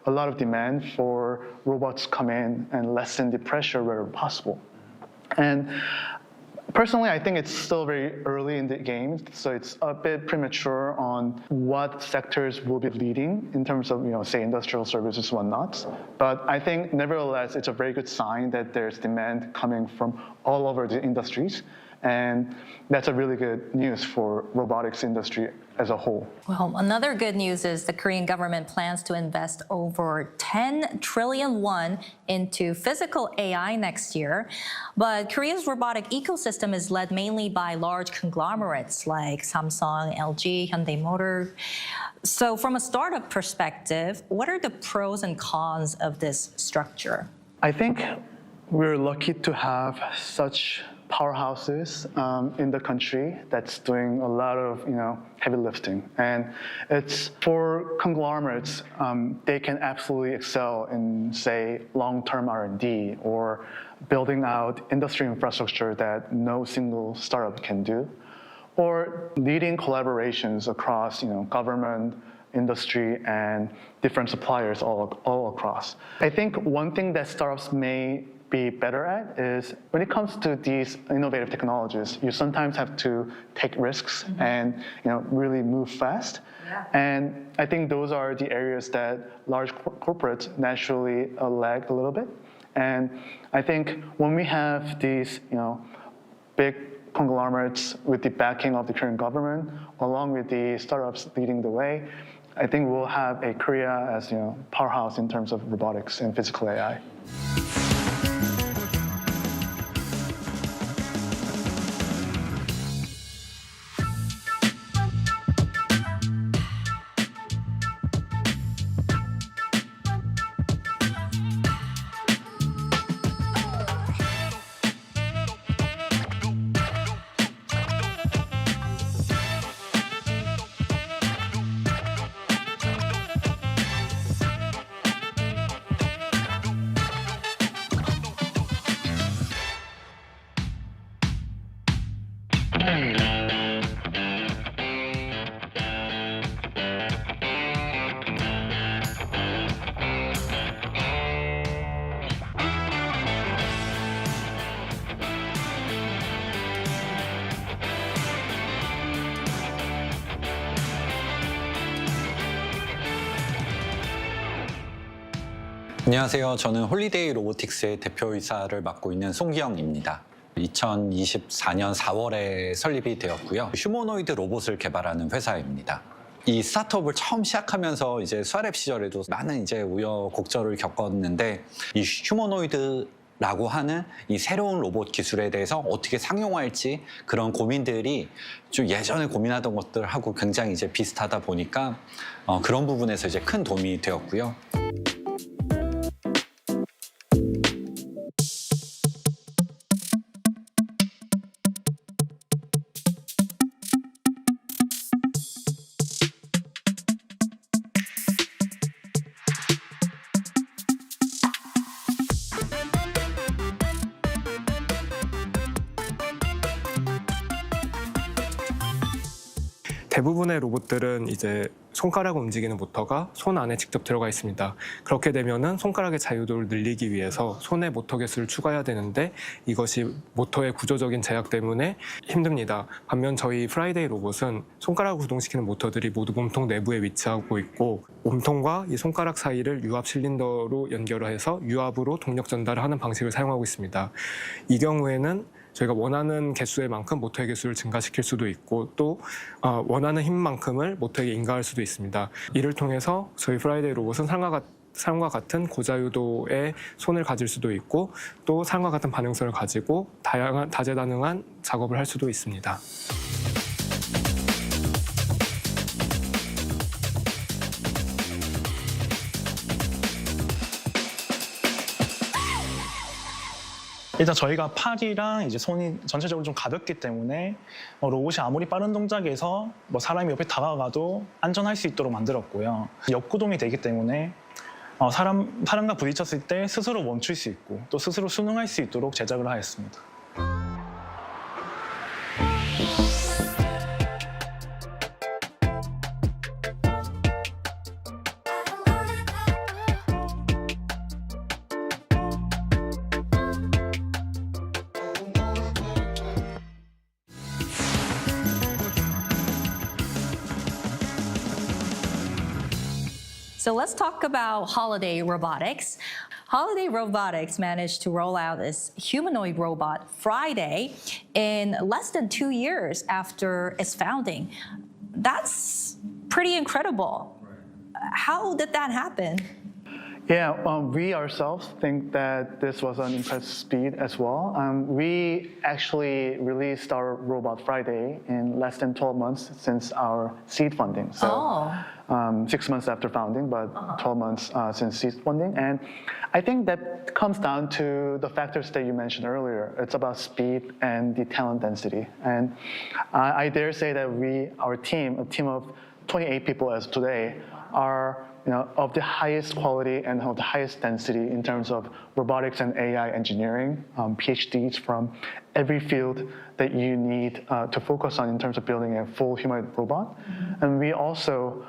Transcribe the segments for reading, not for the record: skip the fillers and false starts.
a lot of demand for robots come in and lessen the pressure where possible. And personally, I think it's still very early in the game, so it's a bit premature on what sectors will be leading in terms of, say, industrial services and whatnot. But I think, nevertheless, it's a very good sign that there's demand coming from all over the industries, and that's a really good news for robotics industry as a whole. Well, another good news is the Korean government plans to invest over 10 trillion won into physical AI next year. But Korea's robotic ecosystem is led mainly by large conglomerates like Samsung, LG, Hyundai Motor. So from a startup perspective, what are the pros and cons of this structure? I think we're lucky to have such powerhouses in the country that's doing a lot of heavy lifting, and it's for conglomerates. They can absolutely excel in, say, long-term R&D or building out industry infrastructure that no single startup can do, or leading collaborations across government, industry, and different suppliers all across. I think one thing that startups may be better at is when it comes to these innovative technologies, you sometimes have to take risks and really move fast. Yeah. And I think those are the areas that large corporates naturally lag a little bit. And I think when we have these big conglomerates with the backing of the Korean government, along with the startups leading the way, I think we'll have a Korea as powerhouse in terms of robotics and physical AI. 안녕하세요. 저는 홀리데이 로보틱스의 대표이사를 맡고 있는 송기영입니다. 2024년 4월에 설립이 되었고요. 휴머노이드 로봇을 개발하는 회사입니다. 이 스타트업을 처음 시작하면서 이제 수아랩 시절에도 많은 이제 우여곡절을 겪었는데, 이 휴머노이드라고 하는 이 새로운 로봇 기술에 대해서 어떻게 상용화할지 그런 고민들이 좀 예전에 고민하던 것들하고 굉장히 이제 비슷하다 보니까 그런 부분에서 이제 큰 도움이 되었고요. 대부분의 로봇들은 이제 손가락을 움직이는 모터가 손 안에 직접 들어가 있습니다. 그렇게 되면은 손가락의 자유도를 늘리기 위해서 손에 모터 개수를 추가해야 되는데 이것이 모터의 구조적인 제약 때문에 힘듭니다. 반면 저희 프라이데이 로봇은 손가락을 구동시키는 모터들이 모두 몸통 내부에 위치하고 있고, 몸통과 이 손가락 사이를 유압 실린더로 연결을 해서 유압으로 동력 전달을 하는 방식을 사용하고 있습니다. 이 경우에는 저희가 원하는 개수의 만큼 모터의 개수를 증가시킬 수도 있고, 또 원하는 힘만큼을 모터에게 인가할 수도 있습니다. 이를 통해서 저희 프라이데이 로봇은 사람과 같은 고자유도의 손을 가질 수도 있고, 또 사람과 같은 반응성을 가지고 다재다능한 작업을 할 수도 있습니다. 일단 저희가 팔이랑 이제 손이 전체적으로 좀 가볍기 때문에 로봇이 아무리 빠른 동작에서 사람이 옆에 다가가도 안전할 수 있도록 만들었고요. 역구동이 되기 때문에 사람과 부딪혔을 때 스스로 멈출 수 있고 또 스스로 순응할 수 있도록 제작을 하였습니다. So let's talk about Holiday Robotics. Holiday Robotics managed to roll out its humanoid robot Friday in less than 2 years after its founding. That's pretty incredible. How did that happen? Yeah, we ourselves think that this was an impressive speed as well. We actually released our robot Friday in less than 12 months since our seed funding. So 6 months after founding, but 12 months since seed funding. And I think that comes down to the factors that you mentioned earlier. It's about speed and the talent density. And I dare say that our team, a team of 28 people as of today, are of the highest quality and of the highest density in terms of robotics and AI engineering, PhDs from every field that you need to focus on in terms of building a full humanoid robot. And we also,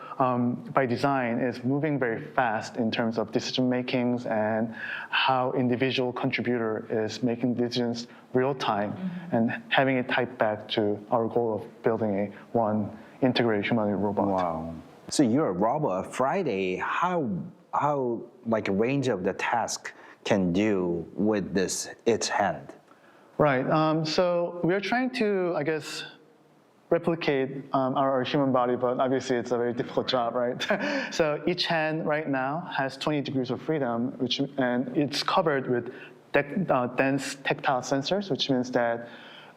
by design, is moving very fast in terms of decision makings and how individual contributor is making decisions real time and having it tied back to our goal of building a one integrated humanoid robot. Wow. So your robot Friday, how like a range of the task can do with its hand? Right. So we're trying to, I guess, replicate our human body, but obviously it's a very difficult job, right? So each hand right now has 20 degrees of freedom, and it's covered with dense tactile sensors, which means that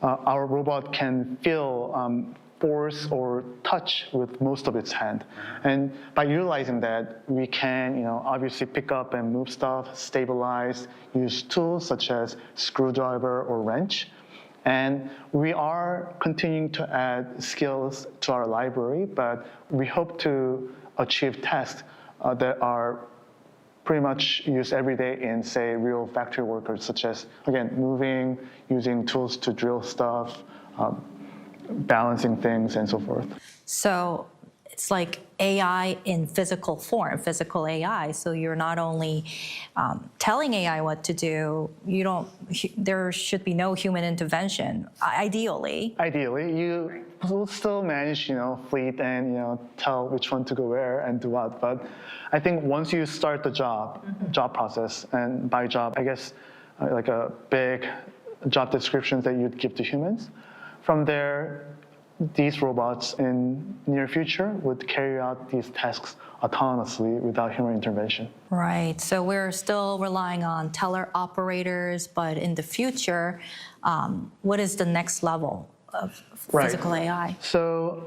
our robot can feel force or touch with most of its hand. And by utilizing that, we can obviously pick up and move stuff, stabilize, use tools such as screwdriver or wrench. And we are continuing to add skills to our library, but we hope to achieve tasks that are pretty much used every day in, say, real factory workers, such as, again, moving, using tools to drill stuff, balancing things, and so forth. So it's like AI in physical form, physical AI. So you're not only telling AI what to do, there should be no human intervention, ideally. Ideally, you will still manage, fleet and, tell which one to go where and do what. But I think once you start the job process, and by job, I guess like a big job descriptions that you'd give to humans, from there, these robots in near future would carry out these tasks autonomously without human intervention. Right. So we're still relying on teller operators, but in the future, what is the next level of physical AI? So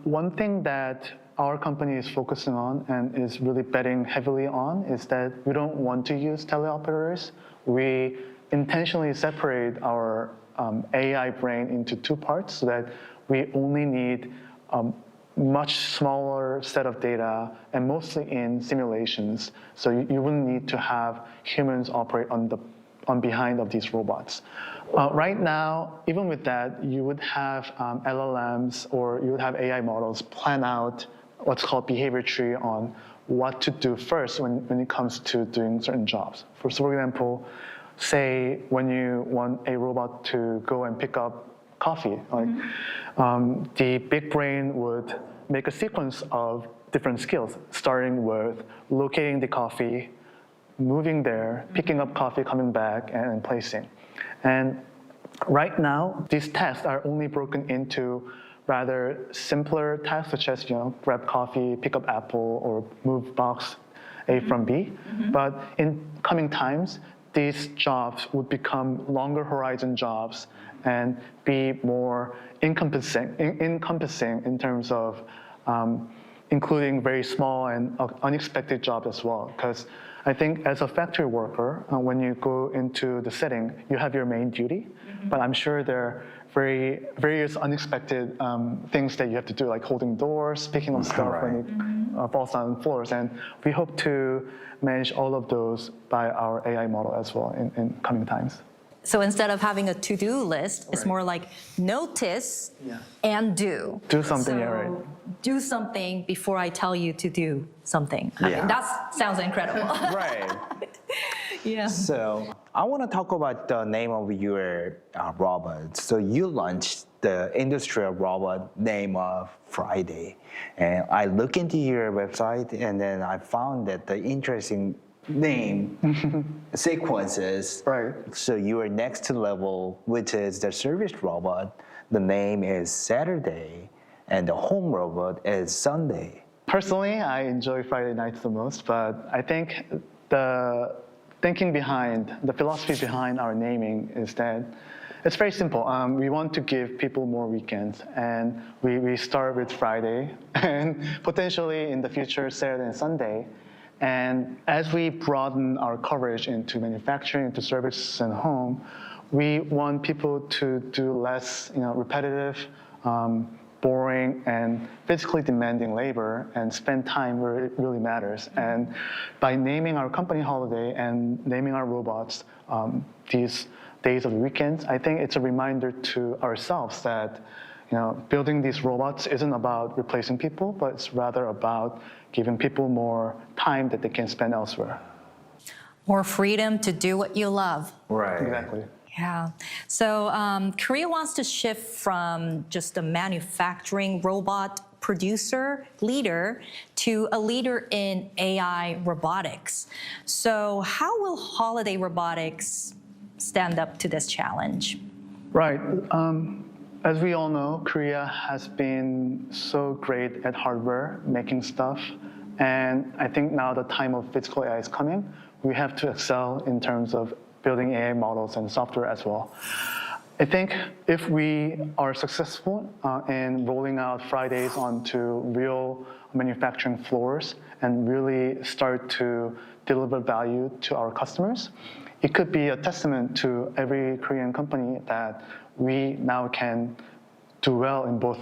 one thing that our company is focusing on and is really betting heavily on is that we don't want to use teleoperators. We intentionally separate our AI brain into two parts so that we only need a much smaller set of data and mostly in simulations. So you wouldn't need to have humans operate on behind of these robots. Right now, even with that, you would have LLMs or you would have AI models plan out what's called behavior tree on what to do first when it comes to doing certain jobs. For example, say when you want a robot to go and pick up coffee, the big brain would make a sequence of different skills, starting with locating the coffee, moving there, picking up coffee, coming back, and placing. And right now, these tasks are only broken into rather simpler tasks, such as grab coffee, pick up apple, or move box A from B. But in coming times, these jobs would become longer horizon jobs and be more encompassing in terms of including very small and unexpected jobs as well. Because I think as a factory worker, when you go into the setting, you have your main duty, but I'm sure there are various unexpected things that you have to do, like holding doors, picking up stuff when it falls down floors. And we hope to manage all of those by our AI model as well in coming times. So instead of having a to-do list, it's more like notice and do. Do something, So yeah, right. Do something before I tell you to do something. I mean, that sounds incredible. Right. Yeah. So I want to talk about the name of your robot. So you launched the industrial robot name of Friday, and I look into your website, and then I found that the interesting name sequences. Right. So you are next to level, which is the service robot. The name is Saturday, and the home robot is Sunday. Personally, I enjoy Friday nights the most, but I think the thinking behind, the philosophy behind our naming is that it's very simple. We want to give people more weekends, and we start with Friday, and potentially in the future, Saturday and Sunday. And as we broaden our coverage into manufacturing, into services and home, we want people to do less, repetitive, boring, and physically demanding labor and spend time where it really matters. And by naming our company holiday and naming our robots these days of the weekends, I think it's a reminder to ourselves that building these robots isn't about replacing people, but it's rather about giving people more time that they can spend elsewhere. More freedom to do what you love. Right. Exactly. Yeah. So Korea wants to shift from just a manufacturing robot producer, leader, to a leader in AI robotics. So how will Holiday Robotics stand up to this challenge? Right. As we all know, Korea has been so great at hardware, making stuff. And I think now the time of physical AI is coming. We have to excel in terms of building AI models and software as well. I think if we are successful in rolling out Fridays onto real manufacturing floors and really start to deliver value to our customers, it could be a testament to every Korean company that we now can do well in both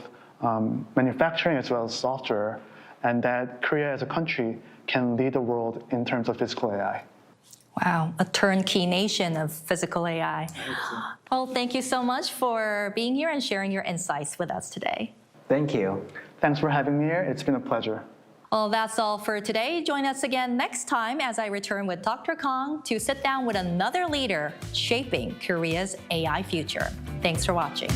manufacturing as well as software, and that Korea as a country can lead the world in terms of physical AI. Wow, a turnkey nation of physical AI. Well, thank you so much for being here and sharing your insights with us today. Thank you. Thanks for having me here. It's been a pleasure. Well, that's all for today. Join us again next time as I return with Dr. Kong to sit down with another leader shaping Korea's AI future. Thanks for watching.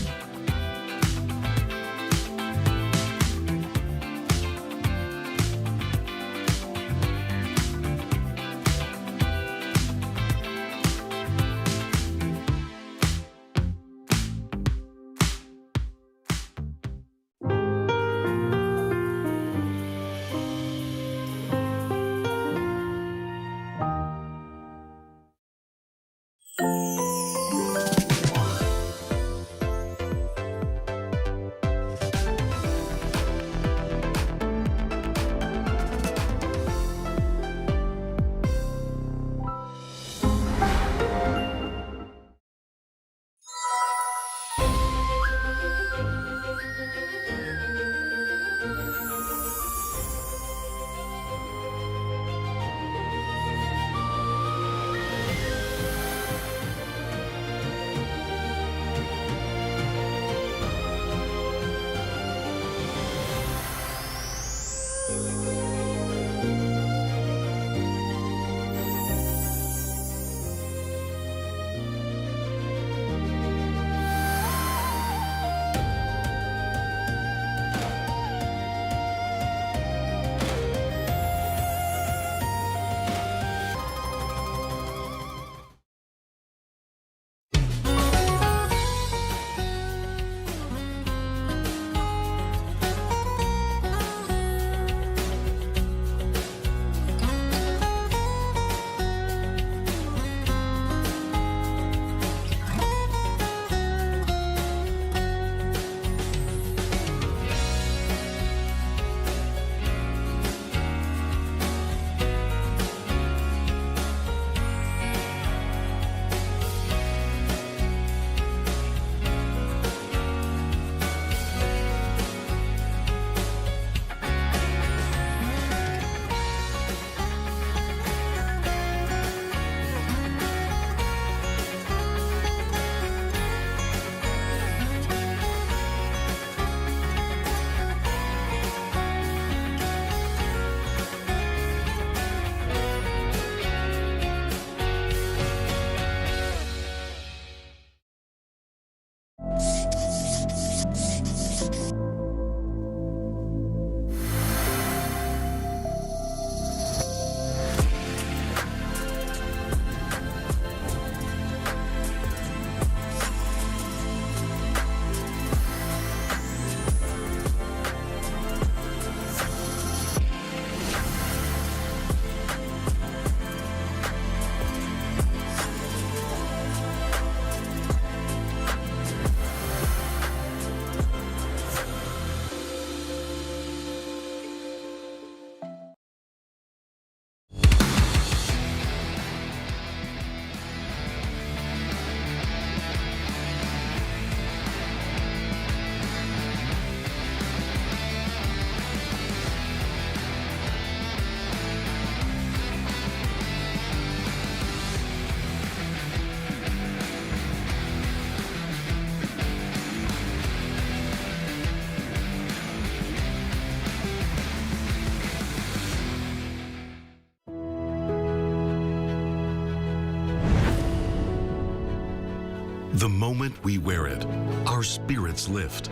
The moment we wear it, our spirits lift.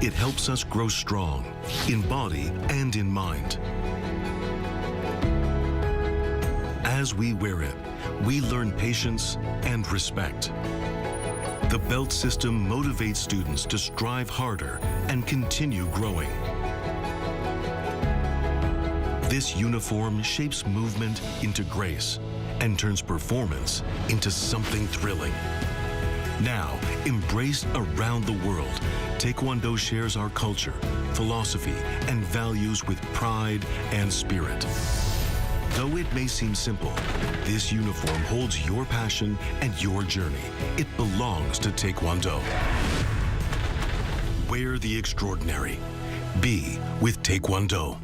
It helps us grow strong in body and in mind. As we wear it, we learn patience and respect. The belt system motivates students to strive harder and continue growing. This uniform shapes movement into grace and turns performance into something thrilling. Now, embraced around the world, Taekwondo shares our culture, philosophy, and values with pride and spirit. Though it may seem simple, this uniform holds your passion and your journey. It belongs to Taekwondo. Wear the extraordinary. Be with Taekwondo.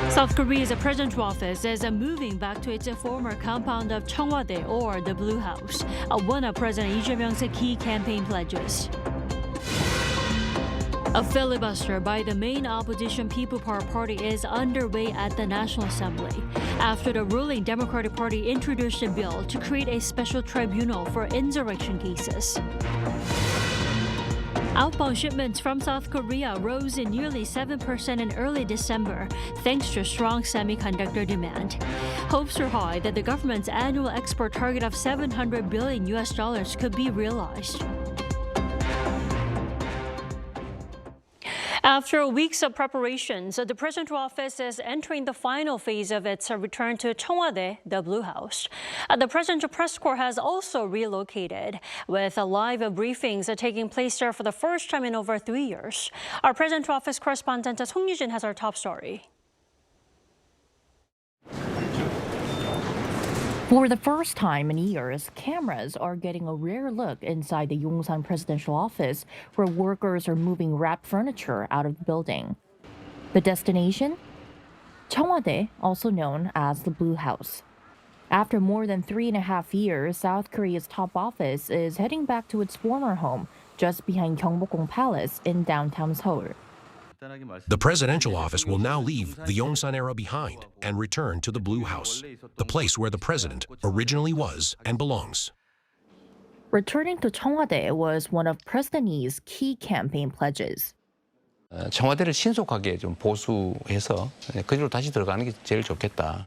South Korea's presidential office is moving back to its former compound of Cheong Wa Dae, or the Blue House, one of President Lee Jae-myung's key campaign pledges. A filibuster by the main opposition People Power Party is underway at the National Assembly after the ruling Democratic Party introduced a bill to create a special tribunal for insurrection cases. Outbound shipments from South Korea rose in nearly 7% in early December, thanks to strong semiconductor demand. Hopes are high that the government's annual export target of $700 billion could be realized. After weeks of preparations, the presidential office is entering the final phase of its return to Cheong Wa Dae, the Blue House. The presidential press corps has also relocated, with live briefings taking place there for the first time in over 3 years. Our presidential office correspondent Song Yujin has our top story. For the first time in years, cameras are getting a rare look inside the Yongsan presidential office, where workers are moving wrapped furniture out of the building. The destination? Cheong Wa Dae, also known as the Blue House. After more than 3.5 years, South Korea's top office is heading back to its former home, just behind Gyeongbokgung Palace in downtown Seoul. The presidential office will now leave the Yongsan era behind and return to the Blue House, the place where the president originally was and belongs. Returning to Cheong Wa Dae was one of President Lee's key campaign pledges. 청와대를 신속하게 좀 보수해서 그대로 다시 들어가는 게 제일 좋겠다.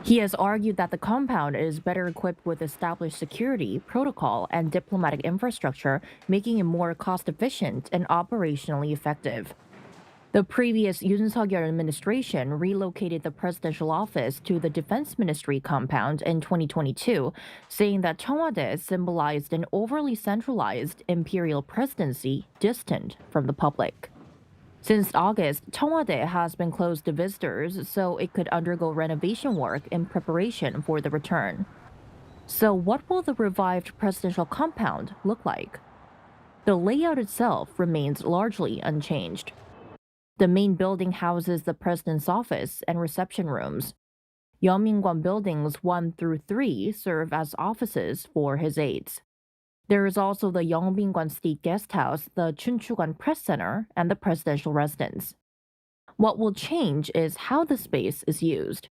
He has argued that the compound is better equipped with established security, protocol, and diplomatic infrastructure, making it more cost-efficient and operationally effective. The previous Yoon Suk-yeol administration relocated the presidential office to the Defense Ministry compound in 2022, saying that Cheong Wa Dae symbolized an overly centralized imperial presidency distant from the public. Since August, Cheong Wa Dae has been closed to visitors, so it could undergo renovation work in preparation for the return. So what will the revived presidential compound look like? The layout itself remains largely unchanged. The main building houses the president's office and reception rooms. Yeonmin-gwan buildings 1 through 3 serve as offices for his aides. There is also the Yeonmin-gwan State Guest House, the Chunchu-gwan Press Center, and the presidential residence. What will change is how the space is used.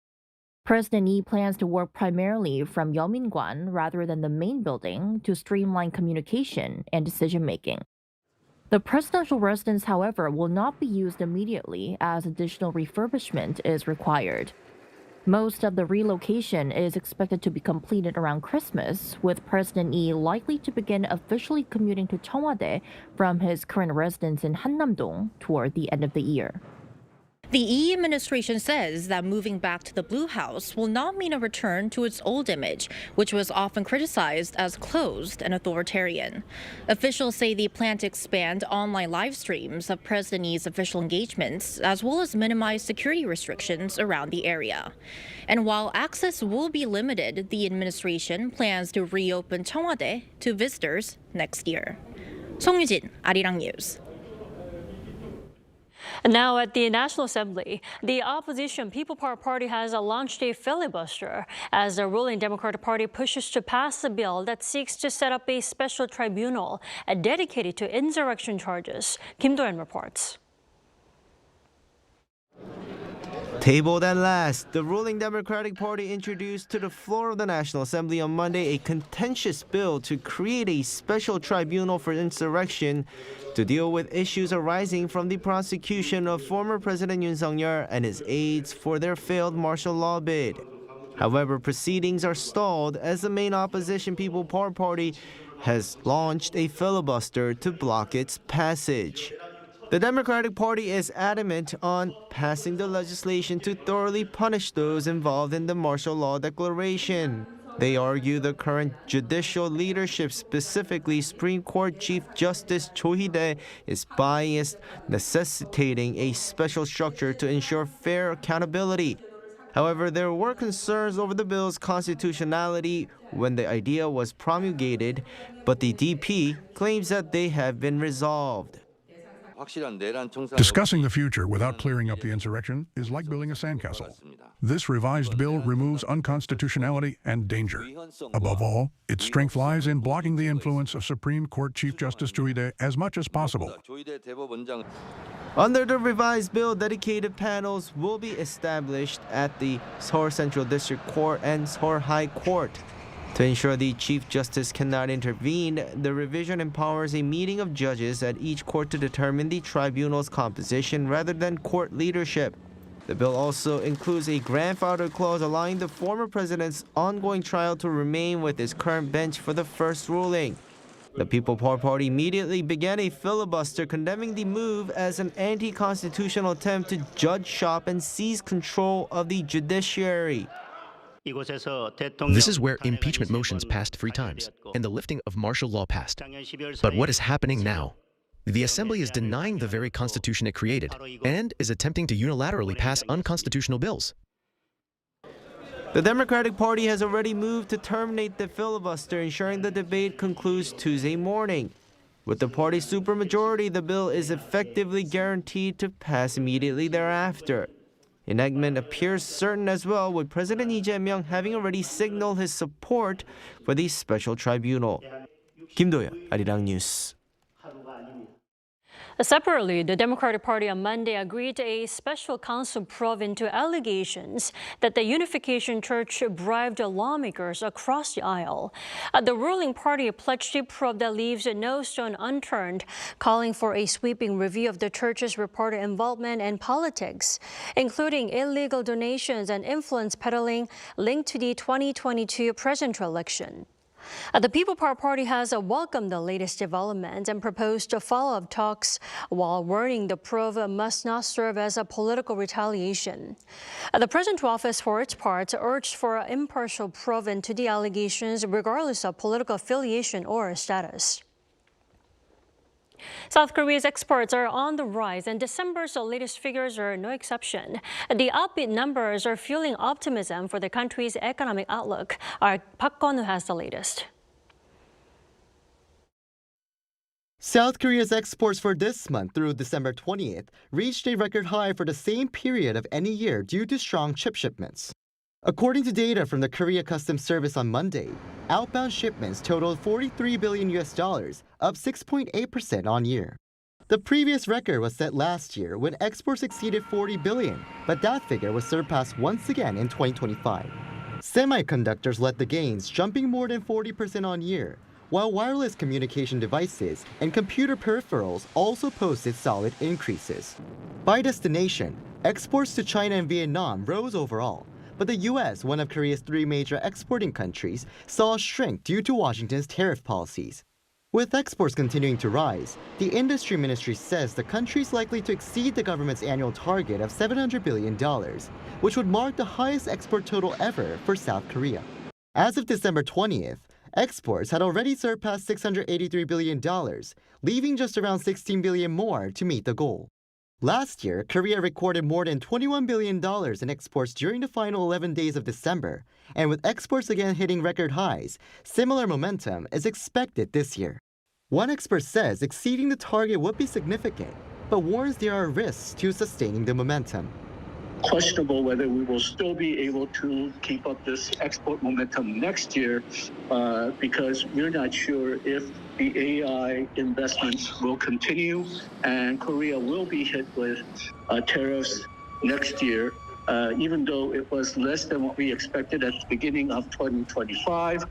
President Lee plans to work primarily from Yeonmin-gwan rather than the main building to streamline communication and decision-making. The presidential residence, however, will not be used immediately as additional refurbishment is required. Most of the relocation is expected to be completed around Christmas, with President Lee likely to begin officially commuting to Cheong Wa Dae from his current residence in Hannam-dong toward the end of the year. The Yi administration says that moving back to the Blue House will not mean a return to its old image, which was often criticized as closed and authoritarian. Officials say they plan to expand online live streams of President Yi's official engagements, as well as minimize security restrictions around the area. And while access will be limited, the administration plans to reopen Cheong Wa Dae to visitors next year. 송유진, Arirang News. Now at the National Assembly, the opposition People Power Party has launched a filibuster as the ruling Democratic Party pushes to pass a bill that seeks to set up a special tribunal dedicated to insurrection charges. Kim Do-yeon reports. Tabled at last, the ruling Democratic Party introduced to the floor of the National Assembly on Monday a contentious bill to create a special tribunal for insurrection to deal with issues arising from the prosecution of former President Yoon Suk-yeol and his aides for their failed martial law bid. However, proceedings are stalled as the main opposition People Power Party has launched a filibuster to block its passage. The Democratic Party is adamant on passing the legislation to thoroughly punish those involved in the martial law declaration. They argue the current judicial leadership, specifically Supreme Court Chief Justice Cho Hee-dae, is biased, necessitating a special structure to ensure fair accountability. However, there were concerns over the bill's constitutionality when the idea was promulgated, but the DP claims that they have been resolved. Discussing the future without clearing up the insurrection is like building a sandcastle. This revised bill removes unconstitutionality and danger. Above all, its strength lies in blocking the influence of Supreme Court Chief Justice Cho Hee-dae as much as possible. Under the revised bill, dedicated panels will be established at the Seoul Central District Court and Seoul High Court. To ensure the Chief Justice cannot intervene, the revision empowers a meeting of judges at each court to determine the tribunal's composition rather than court leadership. The bill also includes a grandfather clause allowing the former president's ongoing trial to remain with his current bench for the first ruling. The People Power Party immediately began a filibuster condemning the move as an anti-constitutional attempt to judge shop and seize control of the judiciary. This is where impeachment motions passed 3 times and the lifting of martial law passed. But what is happening now? The Assembly is denying the very Constitution it created and is attempting to unilaterally pass unconstitutional bills. The Democratic Party has already moved to terminate the filibuster, ensuring the debate concludes Tuesday morning. With the party's supermajority, the bill is effectively guaranteed to pass immediately thereafter. Enactment appears certain as well, with President Lee Jae-myung having already signaled his support for the special tribunal. Kim Do-yeon, Arirang News. Separately, the Democratic Party on Monday agreed to a special counsel probe into allegations that the Unification Church bribed lawmakers across the aisle. The ruling party pledged a probe that leaves no stone unturned, calling for a sweeping review of the church's reported involvement in politics, including illegal donations and influence peddling linked to the 2022 presidential election. The People Power Party has welcomed the latest development and proposed follow-up talks while warning the probe must not serve as a political retaliation. The presidential office, for its part, urged for an impartial probe into the allegations regardless of political affiliation or status. South Korea's exports are on the rise, and December's latest figures are no exception. The upbeat numbers are fueling optimism for the country's economic outlook. Our Park Kwon-woo has the latest. South Korea's exports for this month through December 20th reached a record high for the same period of any year due to strong chip shipments. According to data from the Korea Customs Service on Monday, outbound shipments totaled $43 billion, up 6.8% on year. The previous record was set last year when exports exceeded $40 billion, but that figure was surpassed once again in 2025. Semiconductors led the gains, jumping more than 40% on year, while wireless communication devices and computer peripherals also posted solid increases. By destination, exports to China and Vietnam rose overall, but the U.S., one of Korea's 3 major exporting countries, saw a shrink due to Washington's tariff policies. With exports continuing to rise, the industry ministry says the country is likely to exceed the government's annual target of $700 billion, which would mark the highest export total ever for South Korea. As of December 20th, exports had already surpassed $683 billion, leaving just around $16 billion more to meet the goal. Last year, Korea recorded more than $21 billion in exports during the final 11 days of December, and with exports again hitting record highs, similar momentum is expected this year. One expert says exceeding the target would be significant, but warns there are risks to sustaining the momentum. Questionable whether we will still be able to keep up this export momentum next year because we're not sure if the AI investments will continue and Korea will be hit with tariffs next year, even though it was less than what we expected at the beginning of 2025.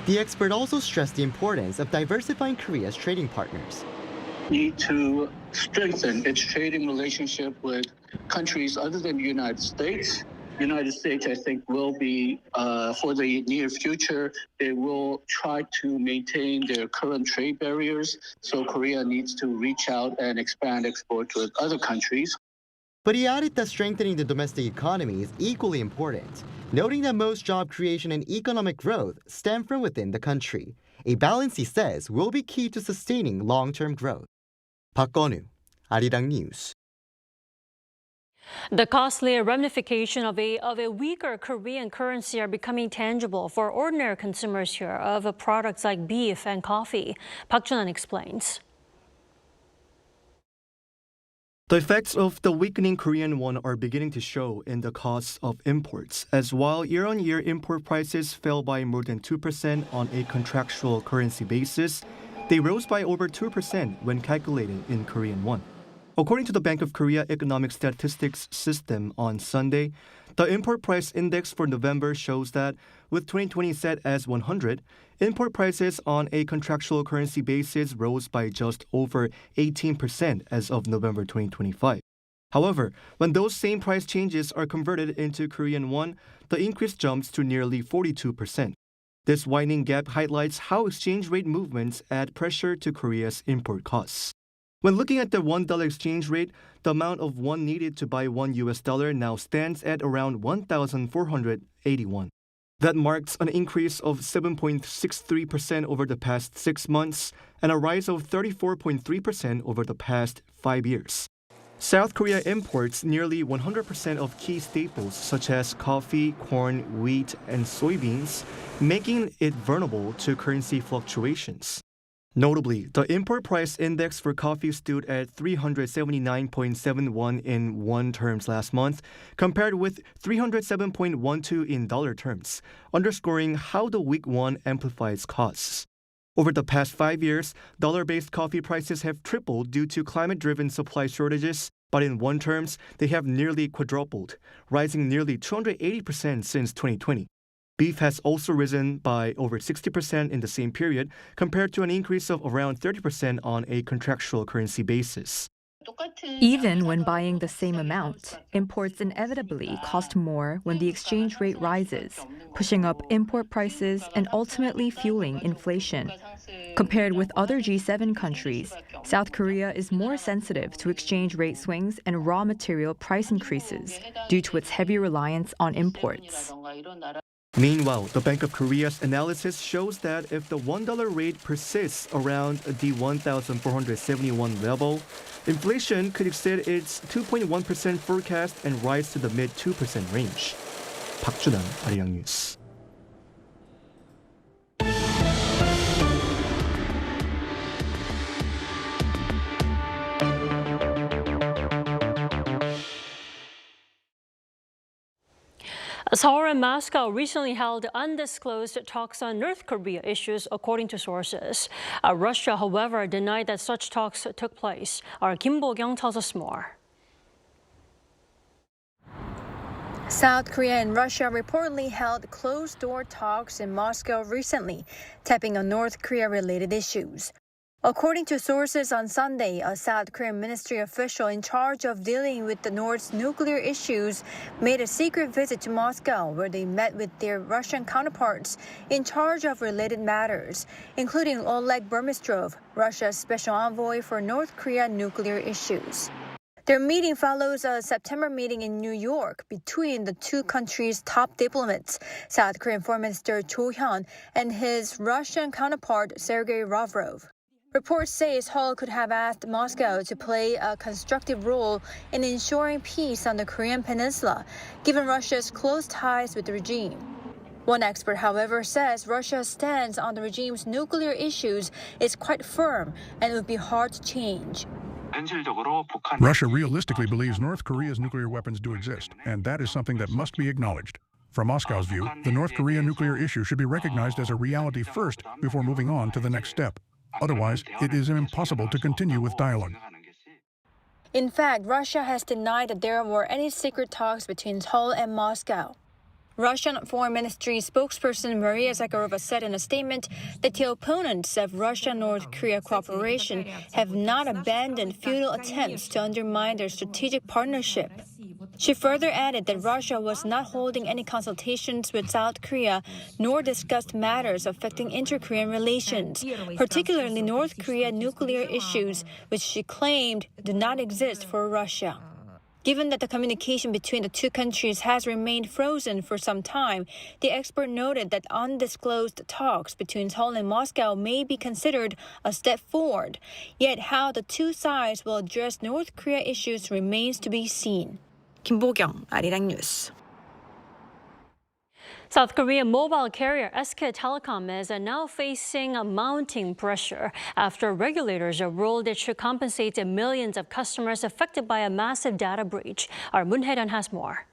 The expert also stressed the importance of diversifying Korea's trading partners. Need to strengthen its trading relationship with countries other than the United States. United States, I think, will be, for the near future, they will try to maintain their current trade barriers. So Korea needs to reach out and expand exports with other countries. But he added that strengthening the domestic economy is equally important, noting that most job creation and economic growth stem from within the country. A balance, he says, will be key to sustaining long-term growth. 박건우, Arirang News. The costly ramifications of a weaker Korean currency are becoming tangible for ordinary consumers here of products like beef and coffee. Park Jun-an explains. The effects of the weakening Korean won are beginning to show in the costs of imports, as while year-on-year import prices fell by more than 2% on a contractual currency basis, they rose by over 2% when calculated in Korean won. According to the Bank of Korea Economic Statistics System on Sunday, the import price index for November shows that, with 2020 set as 100, import prices on a contractual currency basis rose by just over 18% as of November 2025. However, when those same price changes are converted into Korean won, the increase jumps to nearly 42%. This widening gap highlights how exchange rate movements add pressure to Korea's import costs. When looking at the $1 exchange rate, the amount of won needed to buy $1 now stands at around 1,481. That marks an increase of 7.63% over the past 6 months and a rise of 34.3% over the past 5 years. South Korea imports nearly 100% of key staples such as coffee, corn, wheat, and soybeans, making it vulnerable to currency fluctuations. Notably, the import price index for coffee stood at 379.71 in won terms last month, compared with 307.12 in dollar terms, underscoring how the weak won amplifies costs. Over the past 5 years, dollar-based coffee prices have tripled due to climate-driven supply shortages, but in won terms, they have nearly quadrupled, rising nearly 280% since 2020. Beef has also risen by over 60% in the same period, compared to an increase of around 30% on a contractual currency basis. Even when buying the same amount, imports inevitably cost more when the exchange rate rises, pushing up import prices and ultimately fueling inflation. Compared with other G7 countries, South Korea is more sensitive to exchange rate swings and raw material price increases due to its heavy reliance on imports. Meanwhile, the Bank of Korea's analysis shows that if the $1 rate persists around the 1,471 level, inflation could exceed its 2.1% forecast and rise to the mid-2% range. Park Jun-an, Arirang News. Seoul and Moscow recently held undisclosed talks on North Korea issues, according to sources. Russia, however, denied that such talks took place. Our Kim Bo-kyung tells us more. South Korea and Russia reportedly held closed-door talks in Moscow recently, tapping on North Korea-related issues. According to sources on Sunday, a South Korean ministry official in charge of dealing with the North's nuclear issues made a secret visit to Moscow where they met with their Russian counterparts in charge of related matters, including Oleg Burmistrov, Russia's special envoy for North Korea nuclear issues. Their meeting follows a September meeting in New York between the two countries' top diplomats, South Korean Foreign Minister Cho Hyun and his Russian counterpart Sergei Lavrov. Reports say Seoul could have asked Moscow to play a constructive role in ensuring peace on the Korean peninsula, given Russia's close ties with the regime. One expert, however, says Russia's stance on the regime's nuclear issues is quite firm and it would be hard to change. Russia realistically believes North Korea's nuclear weapons do exist, and that is something that must be acknowledged. From Moscow's view, the North Korea nuclear issue should be recognized as a reality first before moving on to the next step. Otherwise, it is impossible to continue with dialogue. In fact, Russia has denied that there were any secret talks between Seoul and Moscow. Russian Foreign Ministry spokesperson Maria Zakharova said in a statement that the opponents of Russia-North Korea cooperation have not abandoned futile attempts to undermine their strategic partnership. She further added that Russia was not holding any consultations with South Korea, nor discussed matters affecting inter-Korean relations, particularly North Korea nuclear issues, which she claimed do not exist for Russia. Given that the communication between the two countries has remained frozen for some time, the expert noted that undisclosed talks between Seoul and Moscow may be considered a step forward. Yet how the two sides will address North Korea issues remains to be seen. 김보경, Arirang News. South Korean mobile carrier SK Telecom is now facing mounting pressure after regulators ruled it should compensate millions of customers affected by a massive data breach. Our Moon Hae-ryun has more.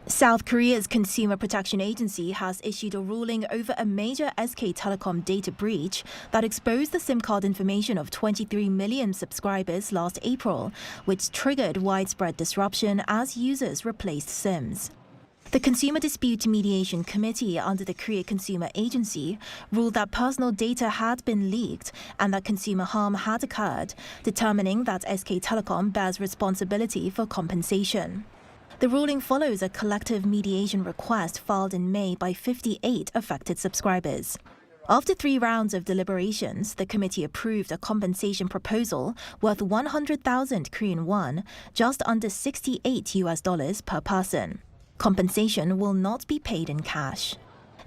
South Korea's Consumer Protection Agency has issued a ruling over a major SK Telecom data breach that exposed the SIM card information of 23 million subscribers last April, which triggered widespread disruption as users replaced SIMs. The Consumer Dispute Mediation Committee under the Korea Consumer Agency ruled that personal data had been leaked and that consumer harm had occurred, determining that SK Telecom bears responsibility for compensation. The ruling follows a collective mediation request filed in May by 58 affected subscribers. After 3 rounds of deliberations, the committee approved a compensation proposal worth 100,000 Korean won, just under $68 per person. Compensation will not be paid in cash.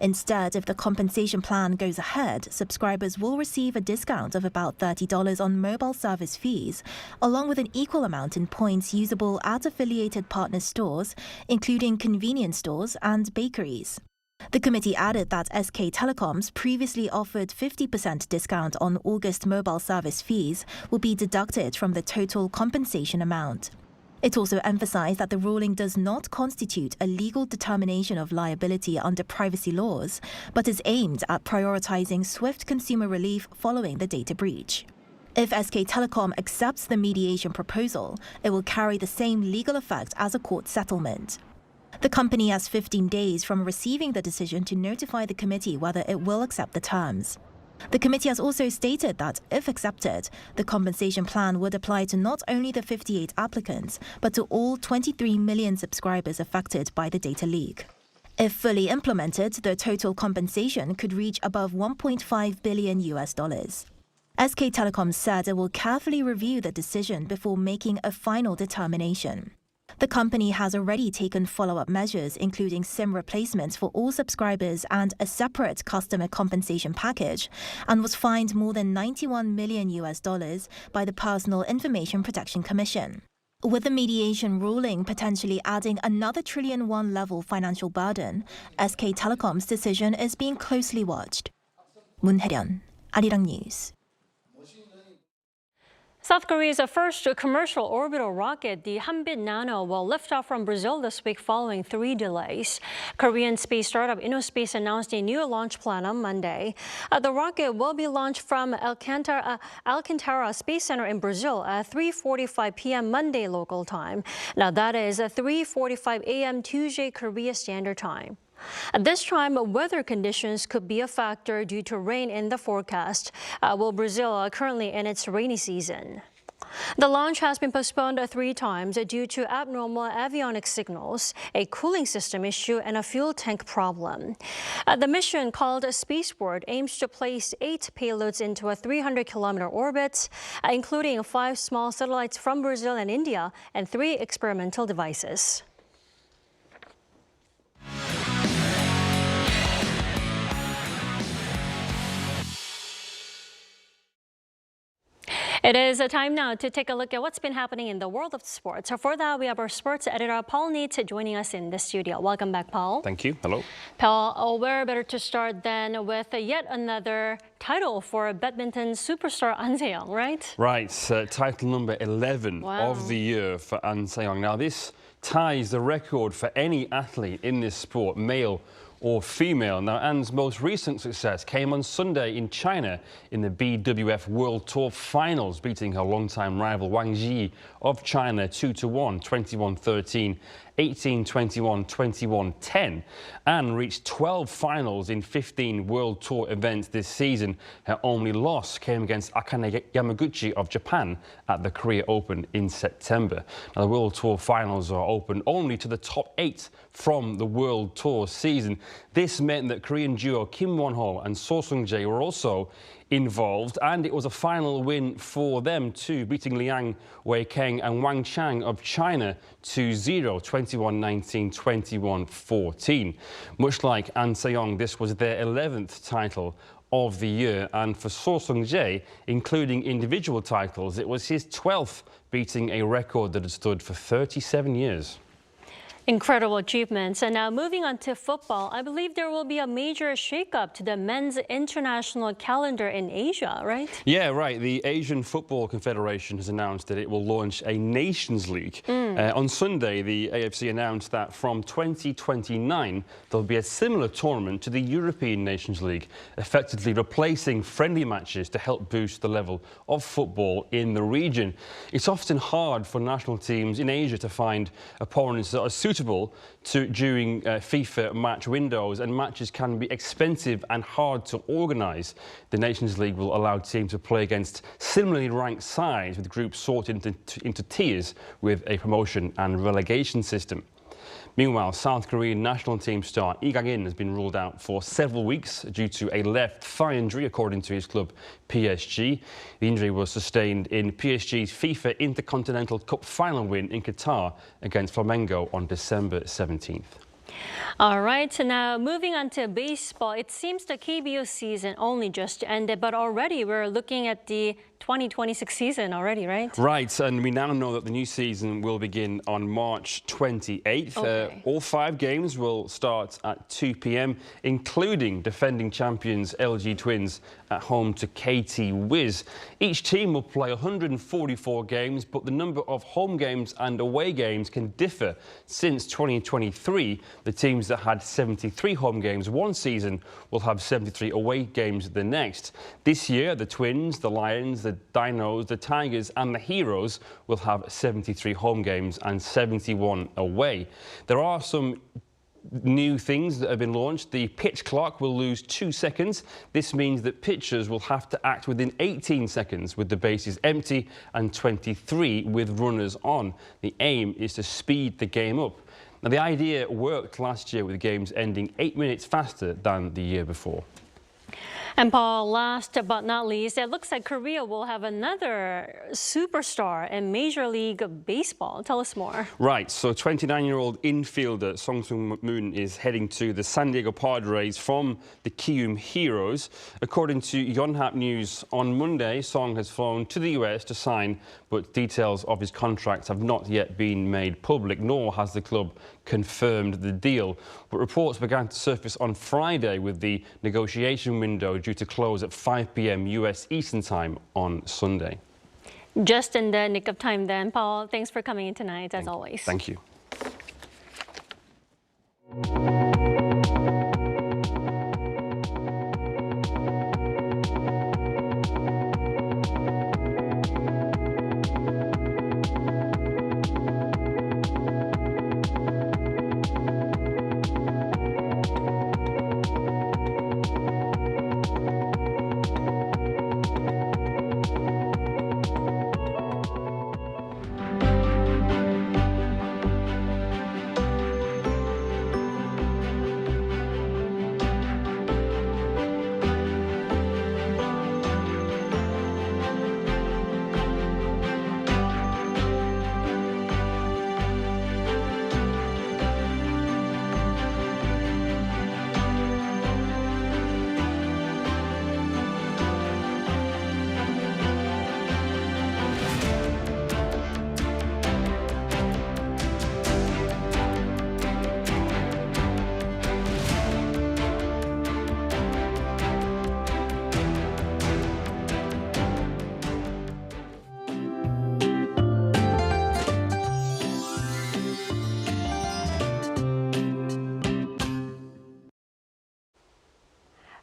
Instead, if the compensation plan goes ahead, subscribers will receive a discount of about $30 on mobile service fees, along with an equal amount in points usable at affiliated partner stores, including convenience stores and bakeries. The committee added that SK Telecom's previously offered 50% discount on August mobile service fees will be deducted from the total compensation amount. It also emphasized that the ruling does not constitute a legal determination of liability under privacy laws, but is aimed at prioritizing swift consumer relief following the data breach. If SK Telecom accepts the mediation proposal, it will carry the same legal effect as a court settlement. The company has 15 days from receiving the decision to notify the committee whether it will accept the terms. The committee has also stated that, if accepted, the compensation plan would apply to not only the 58 applicants, but to all 23 million subscribers affected by the data leak. If fully implemented, the total compensation could reach above $1.5 billion. SK Telecom said it will carefully review the decision before making a final determination. The company has already taken follow-up measures, including SIM replacements for all subscribers and a separate customer compensation package, and was fined more than $91 million by the Personal Information Protection Commission. With the mediation ruling potentially adding another trillion won level financial burden, SK Telecom's decision is being closely watched. Moon Hae-ryun, Arirang News. South Korea's first commercial orbital rocket, the Hanbit Nano, will lift off from Brazil this week following 3 delays. Korean space startup Innospace announced a new launch plan on Monday. The rocket will be launched from Alcantara Space Center in Brazil at 3:45 p.m. Monday local time. Now that is 3:45 a.m. Tuesday Korea Standard Time. At this time, weather conditions could be a factor due to rain in the forecast, while Brazil are currently in its rainy season. The launch has been postponed 3 times due to abnormal avionics signals, a cooling system issue, and a fuel tank problem. The mission, called Spaceport, aims to place 8 payloads into a 300-kilometer orbit, including 5 small satellites from Brazil and India and 3 experimental devices. It is a time now to take a look at what's been happening in the world of sports. So for that, we have our sports editor, Paul Neat, joining us in the studio. Welcome back, Paul. Thank you. Hello. Paul, where better to start than with yet another title for badminton superstar An Se-young, right? Right. Title number 11 of the year for An Se-young. Now, this ties the record for any athlete in this sport, male or female. Now, An's most recent success came on Sunday in China in the BWF World Tour Finals, beating her longtime rival Wang Ji of China 2-1, 21-13, 18-21, 21-10. Anne reached 12 finals in 15 World Tour events this season. Her only loss came against Akane Yamaguchi of Japan at the Korea Open in September. Now, the World Tour Finals are open only to the top 8 from the World Tour season. This meant that Korean duo Kim Won-ho and So Sung-jae were also involved, and it was a final win for them too, beating Liang Wei-keng and Wang Chang of China 2-0, 21-19, 21-14. Much like An Se-young, this was their 11th title of the year, and for So Sung-jae, including individual titles, it was his 12th, beating a record that had stood for 37 years. Incredible achievements. And now moving on to football, I believe there will be a major shakeup to the men's international calendar in Asia, right? Yeah, right. The Asian Football Confederation has announced that it will launch a Nations League. On Sunday, the AFC announced that from 2029, there'll be a similar tournament to the European Nations League, effectively replacing friendly matches to help boost the level of football in the region. It's often hard for national teams in Asia to find opponents that are suitable during FIFA match windows, and matches can be expensive and hard to organise. The Nations League will allow teams to play against similarly ranked sides, with groups sorted into tiers with a promotion and relegation system. Meanwhile, South Korean national team star Lee Kang-in has been ruled out for several weeks due to a left thigh injury, according to his club PSG. The injury was sustained in PSG's FIFA Intercontinental Cup final win in Qatar against Flamengo on December 17th. All right, so now moving on to baseball. It seems the KBO season only just ended, but already we're looking at the 2026 season already, right? Right, and we now know that the new season will begin on March 28th. Okay. All 5 games will start at 2 p.m, including defending champions LG Twins at home to KT Wiz. Each team will play 144 games, but the number of home games and away games can differ. Since 2023, the teams that had 73 home games one season will have 73 away games the next. This year, the Twins, the Lions, the Dinos, the Tigers and the Heroes will have 73 home games and 71 away. There are some new things that have been launched. The pitch clock will lose 2 seconds. This means that pitchers will have to act within 18 seconds with the bases empty and 23 with runners on. The aim is to speed the game up. Now, the idea worked last year with games ending 8 minutes faster than the year before. And Paul, last but not least, it looks like Korea will have another superstar in Major League Baseball. Tell us more. Right, so 29-year-old infielder Song Sung-moon is heading to the San Diego Padres from the Kiwoom Heroes. According to Yonhap News, on Monday, Song has flown to the US to sign, but details of his contract have not yet been made public, nor has the club confirmed the deal. But reports began to surface on Friday, with the negotiation window due to close at 5 p.m. US Eastern Time on Sunday. Just in the nick of time then, Paul. Thanks for coming in tonight, as always. Thank you.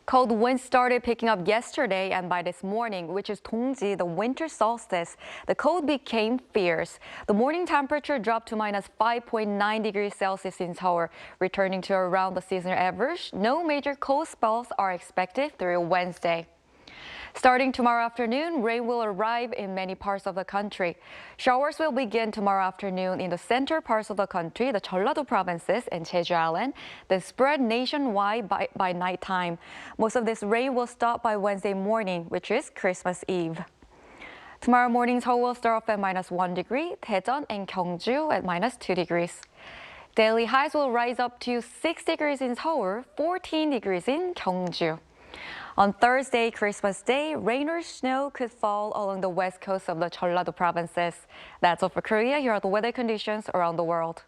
Cold winds started picking up yesterday, and by this morning, which is Dongji, the winter solstice, the cold became fierce. The morning temperature dropped to minus 5.9 degrees Celsius in Seoul, returning to around the seasonal average. No major cold spells are expected through Wednesday. Starting tomorrow afternoon, rain will arrive in many parts of the country. Showers will begin tomorrow afternoon in the center parts of the country, the Jeollado provinces and Jeju Island, then spread nationwide by nighttime. Most of this rain will stop by Wednesday morning, which is Christmas Eve. Tomorrow morning, Seoul will start off at minus 1 degree, Daejeon and Gyeongju at minus 2 degrees. Daily highs will rise up to 6 degrees in Seoul, 14 degrees in Gyeongju. On Thursday, Christmas Day, rain or snow could fall along the west coast of the Jeollado provinces. That's all for Korea. Here are the weather conditions around the world.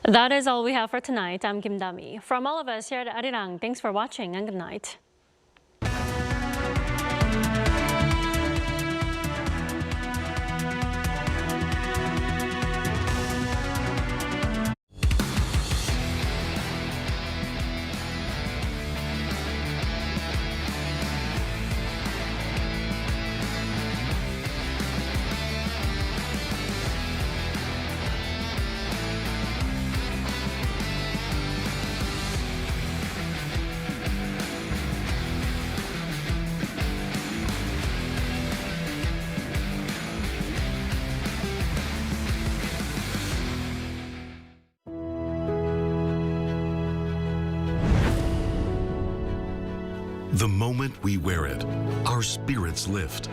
That is all we have for tonight. I'm Kim Dami. From all of us here at Arirang, thanks for watching and good night. The moment we wear it, our spirits lift.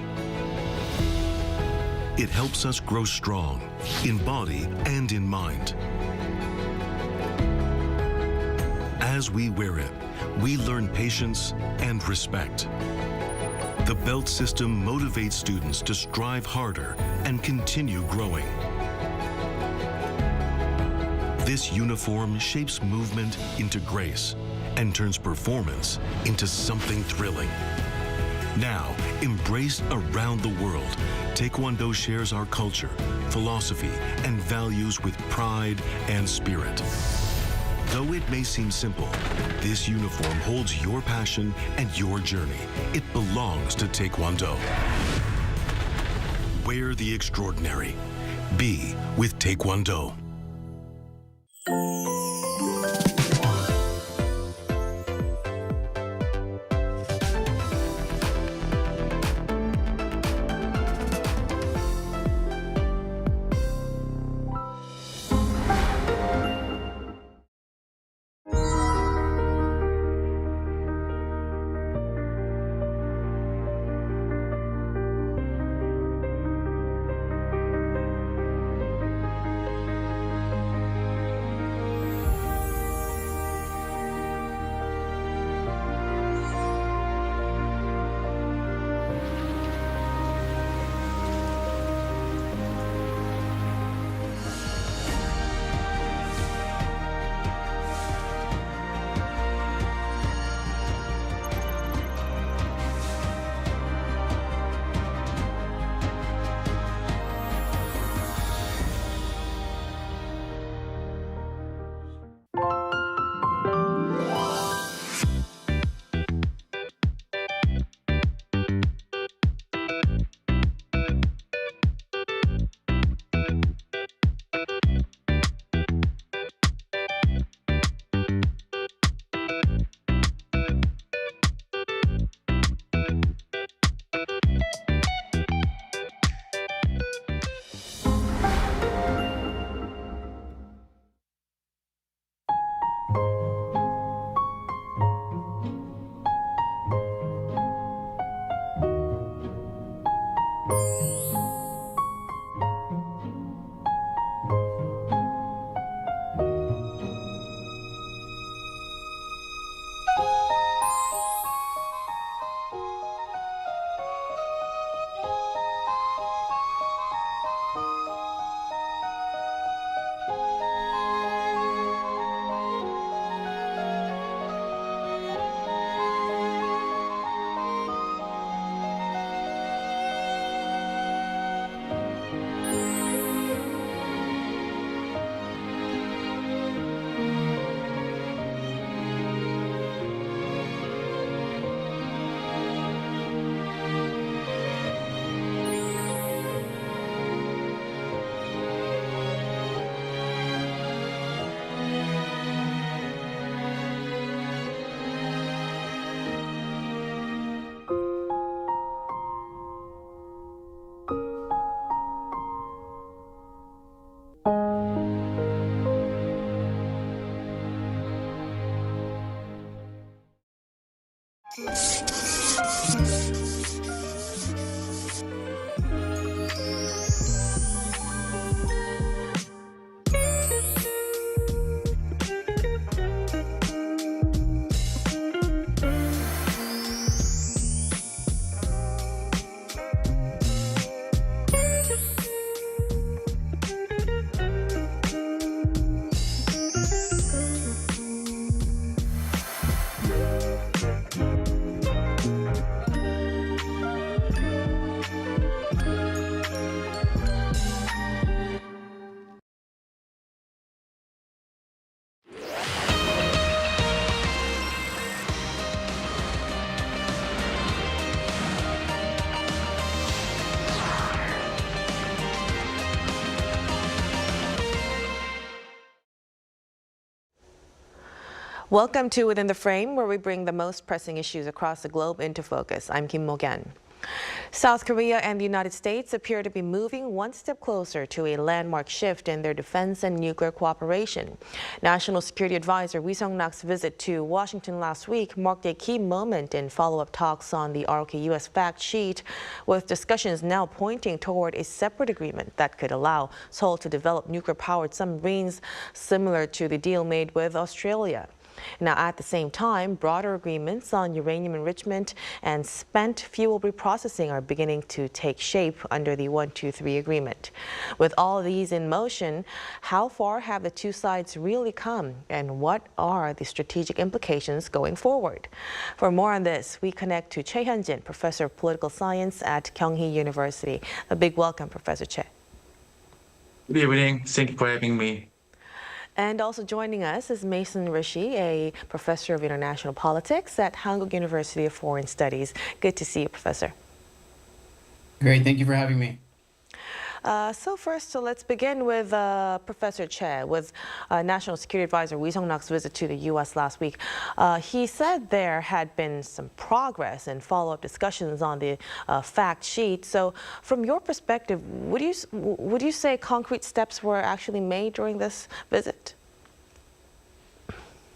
It helps us grow strong in body and in mind. As we wear it, we learn patience and respect. The belt system motivates students to strive harder and continue growing. This uniform shapes movement into grace and turns performance into something thrilling. Now, embraced around the world, Taekwondo shares our culture, philosophy, and values with pride and spirit. Though it may seem simple, this uniform holds your passion and your journey. It belongs to Taekwondo. Wear the extraordinary. Be with Taekwondo. Welcome to Within the Frame, where we bring the most pressing issues across the globe into focus. I'm Kim Mo-gan. South Korea and the United States appear to be moving one step closer to a landmark shift in their defense and nuclear cooperation. National Security Advisor Ri Sung-nak's visit to Washington last week marked a key moment in follow-up talks on the ROK-US fact sheet, with discussions now pointing toward a separate agreement that could allow Seoul to develop nuclear-powered submarines similar to the deal made with Australia. Now, at the same time, broader agreements on uranium enrichment and spent fuel reprocessing are beginning to take shape under the 123 agreement. With all these in motion, how far have the two sides really come, and what are the strategic implications going forward? For more on this, we connect to Choi Hyun-jin, Professor of Political Science at Kyunghee University. A big welcome, Professor Choi. Good evening. Thank you for having me. And also joining us is Mason Rishi, a professor of international politics at Hankuk University of Foreign Studies. Good to see you, Professor. Great, thank you for having me. So let's begin with Professor Choi, with National Security Advisor Ri Sung-nak's visit to the U.S. last week. He said there had been some progress in follow-up discussions on the fact sheet. So from your perspective, would you say concrete steps were actually made during this visit?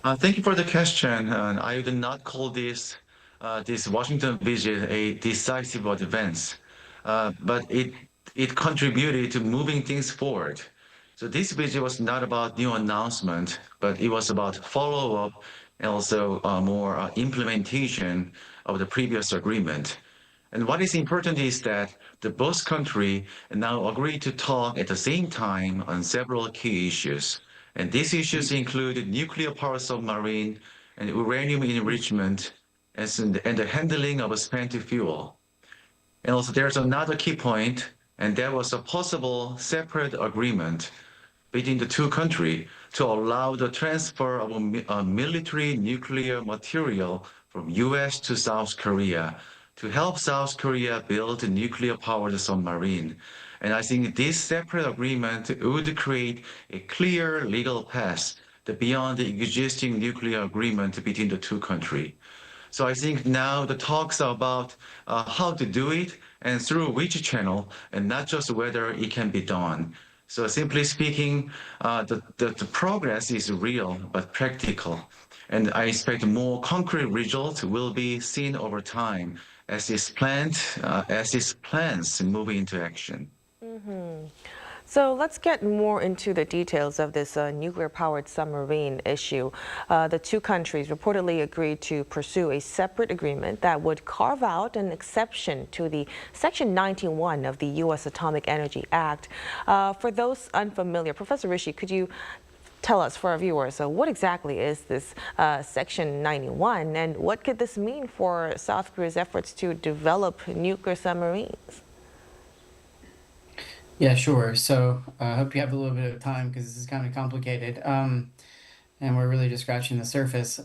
Thank you for the question. I would not call this Washington visit a decisive advance, but it contributed to moving things forward. So this visit was not about new announcement, but it was about follow-up and also more implementation of the previous agreement. And what is important is that the both countries now agree to talk at the same time on several key issues. And these issues include nuclear power submarine and uranium enrichment and the handling of spent fuel. And also there's another key point, and there was a possible separate agreement between the two countries to allow the transfer of military nuclear material from U.S. to South Korea to help South Korea build a nuclear-powered submarine. And I think this separate agreement would create a clear legal path beyond the existing nuclear agreement between the two countries. So I think now the talks are about how to do it and through which channel, and not just whether it can be done. So simply speaking, the progress is real but practical. And I expect more concrete results will be seen over time as its plans move into action. So let's get more into the details of this nuclear-powered submarine issue. The two countries reportedly agreed to pursue a separate agreement that would carve out an exception to the Section 91 of the U.S. Atomic Energy Act. For those unfamiliar, Professor Rishi, could you tell us, for our viewers, what exactly is this Section 91 and what could this mean for South Korea's efforts to develop nuclear submarines? Yeah, sure. So I hope you have a little bit of time because this is kind of complicated. And we're really just scratching the surface.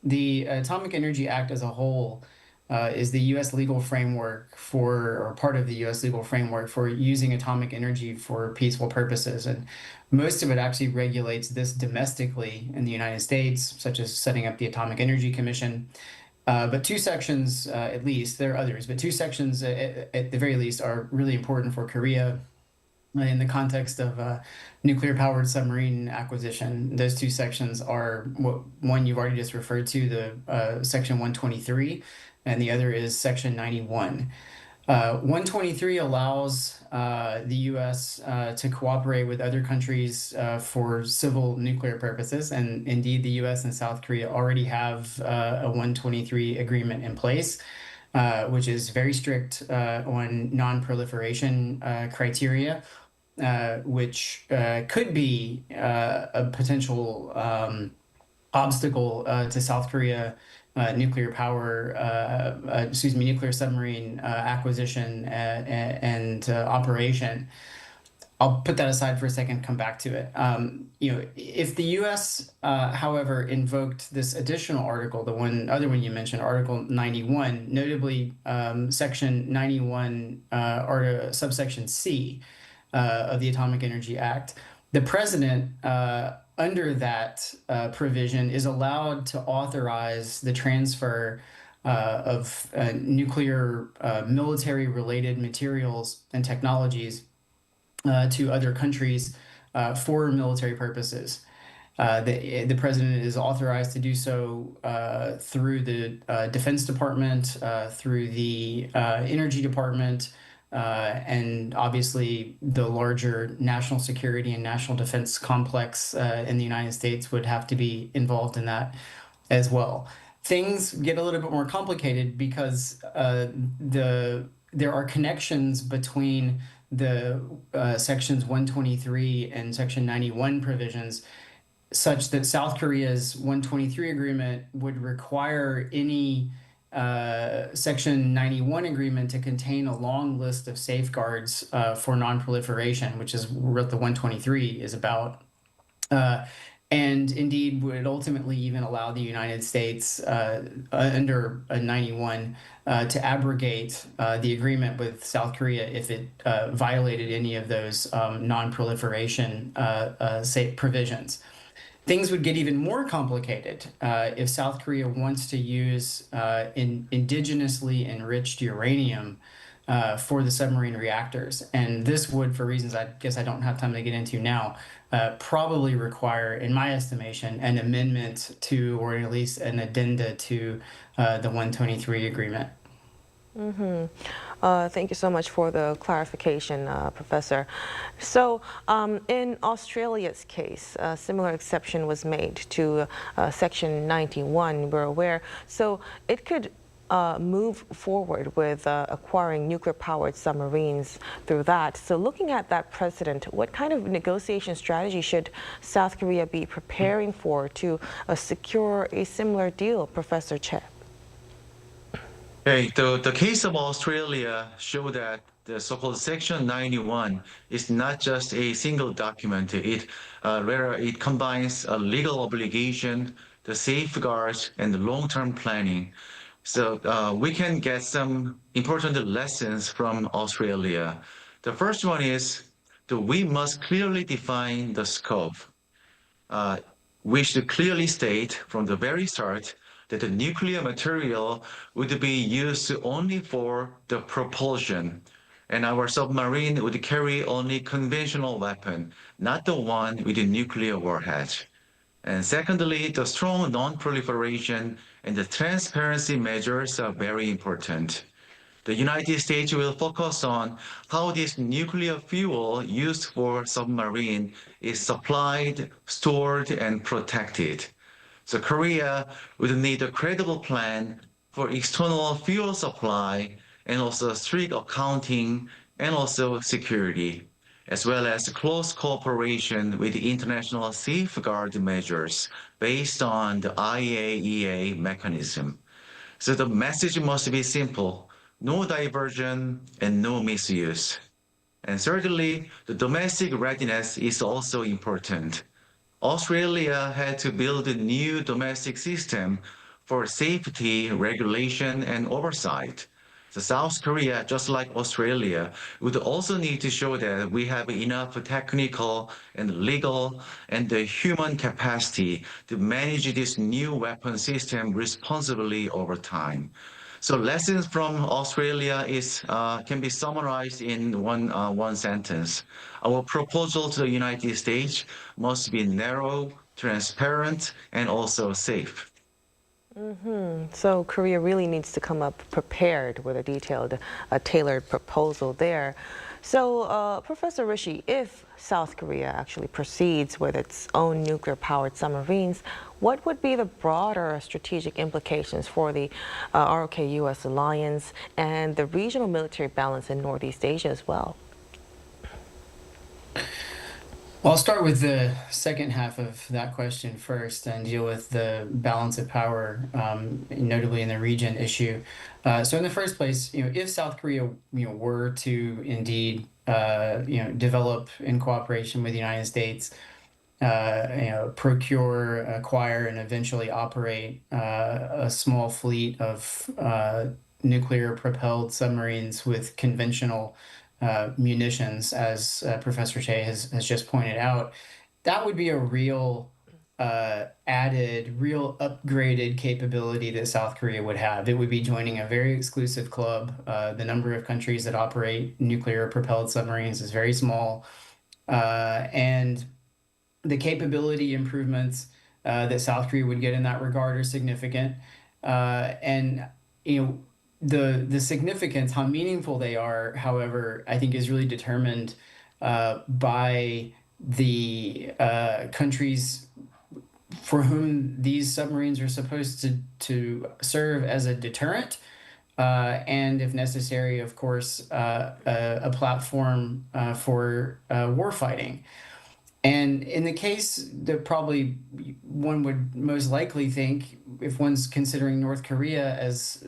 The Atomic Energy Act as a whole is the U.S. legal framework or part of the U.S. legal framework for using atomic energy for peaceful purposes. And most of it actually regulates this domestically in the United States, such as setting up the Atomic Energy Commission. But two sections, at least, there are others, but two sections at the very least are really important for Korea in the context of nuclear powered submarine acquisition. Those two sections are one you've already just referred to, the Section 123, and the other is Section 91. 123 allows the U.S. to cooperate with other countries for civil nuclear purposes, and indeed the U.S. and South Korea already have a 123 agreement in place, which is very strict on non-proliferation criteria, which could be a potential obstacle to South Korea nuclear submarine acquisition and operation. I'll put that aside for a second, come back to it. If the U.S., however, invoked this additional article, the other one you mentioned, Article 91, notably Section 91, subsection C of the Atomic Energy Act, the president, under that provision, is allowed to authorize the transfer of nuclear military-related materials and technologies to other countries for military purposes. The president is authorized to do so through the Defense Department, through the Energy Department, and obviously the larger national security and national defense complex in the United States would have to be involved in that as well. Things get a little bit more complicated because there are connections between the Sections 123 and Section 91 provisions such that South Korea's 123 agreement would require any Section 91 agreement to contain a long list of safeguards for non-proliferation, which is what the 123 is about. And indeed would ultimately even allow the United States under 91 to abrogate the agreement with South Korea if it violated any of those non-proliferation provisions. Things would get even more complicated if South Korea wants to use indigenously enriched uranium for the submarine reactors. And this would, for reasons I guess I don't have time to get into now, probably require, in my estimation, an amendment to, or at least an addenda to the 123 agreement. Thank you so much for the clarification, Professor. So in Australia's case, a similar exception was made to Section 91, we're aware. So it could move forward with acquiring nuclear-powered submarines through that. So looking at that precedent, what kind of negotiation strategy should South Korea be preparing for to secure a similar deal, Professor Che? Hey, the case of Australia show that the so-called Section 91 is not just a single document. Rather, it combines a legal obligation, the safeguards, and the long-term planning. So we can get some important lessons from Australia. The first one is that we must clearly define the scope. We should clearly state from the very start that the nuclear material would be used only for the propulsion, and our submarine would carry only conventional weapon, not the one with a nuclear warhead. And secondly, the strong non-proliferation and the transparency measures are very important. The United States will focus on how this nuclear fuel used for submarine is supplied, stored, and protected. So Korea would need a credible plan for external fuel supply and also strict accounting and also security, as well as close cooperation with the international safeguard measures based on the IAEA mechanism. So the message must be simple: no diversion and no misuse. And thirdly, the domestic readiness is also important. Australia had to build a new domestic system for safety, regulation, and oversight. So South Korea, just like Australia, would also need to show that we have enough technical and legal and the human capacity to manage this new weapon system responsibly over time. So lessons from Australia can be summarized in one sentence. Our proposal to the United States must be narrow, transparent, and also safe. So Korea really needs to come up prepared with a detailed, tailored proposal there. So, Professor Rishi, if South Korea actually proceeds with its own nuclear-powered submarines, what would be the broader strategic implications for the ROK-US alliance and the regional military balance in Northeast Asia as well? Well, I'll start with the second half of that question first and deal with the balance of power, notably in the region issue. So in the first place, if South Korea, were to indeed, develop in cooperation with the United States, procure, acquire, and eventually operate a small fleet of nuclear-propelled submarines with conventional munitions, as Professor Che has just pointed out, that would be a real added, real upgraded capability that South Korea would have. It would be joining a very exclusive club. The number of countries that operate nuclear-propelled submarines is very small, and the capability improvements that South Korea would get in that regard are significant. And the significance, how meaningful they are, however, I think is really determined by the countries for whom these submarines are supposed to serve as a deterrent, and if necessary, of course, a platform for warfighting. And in the case that probably one would most likely think, if one's considering North Korea as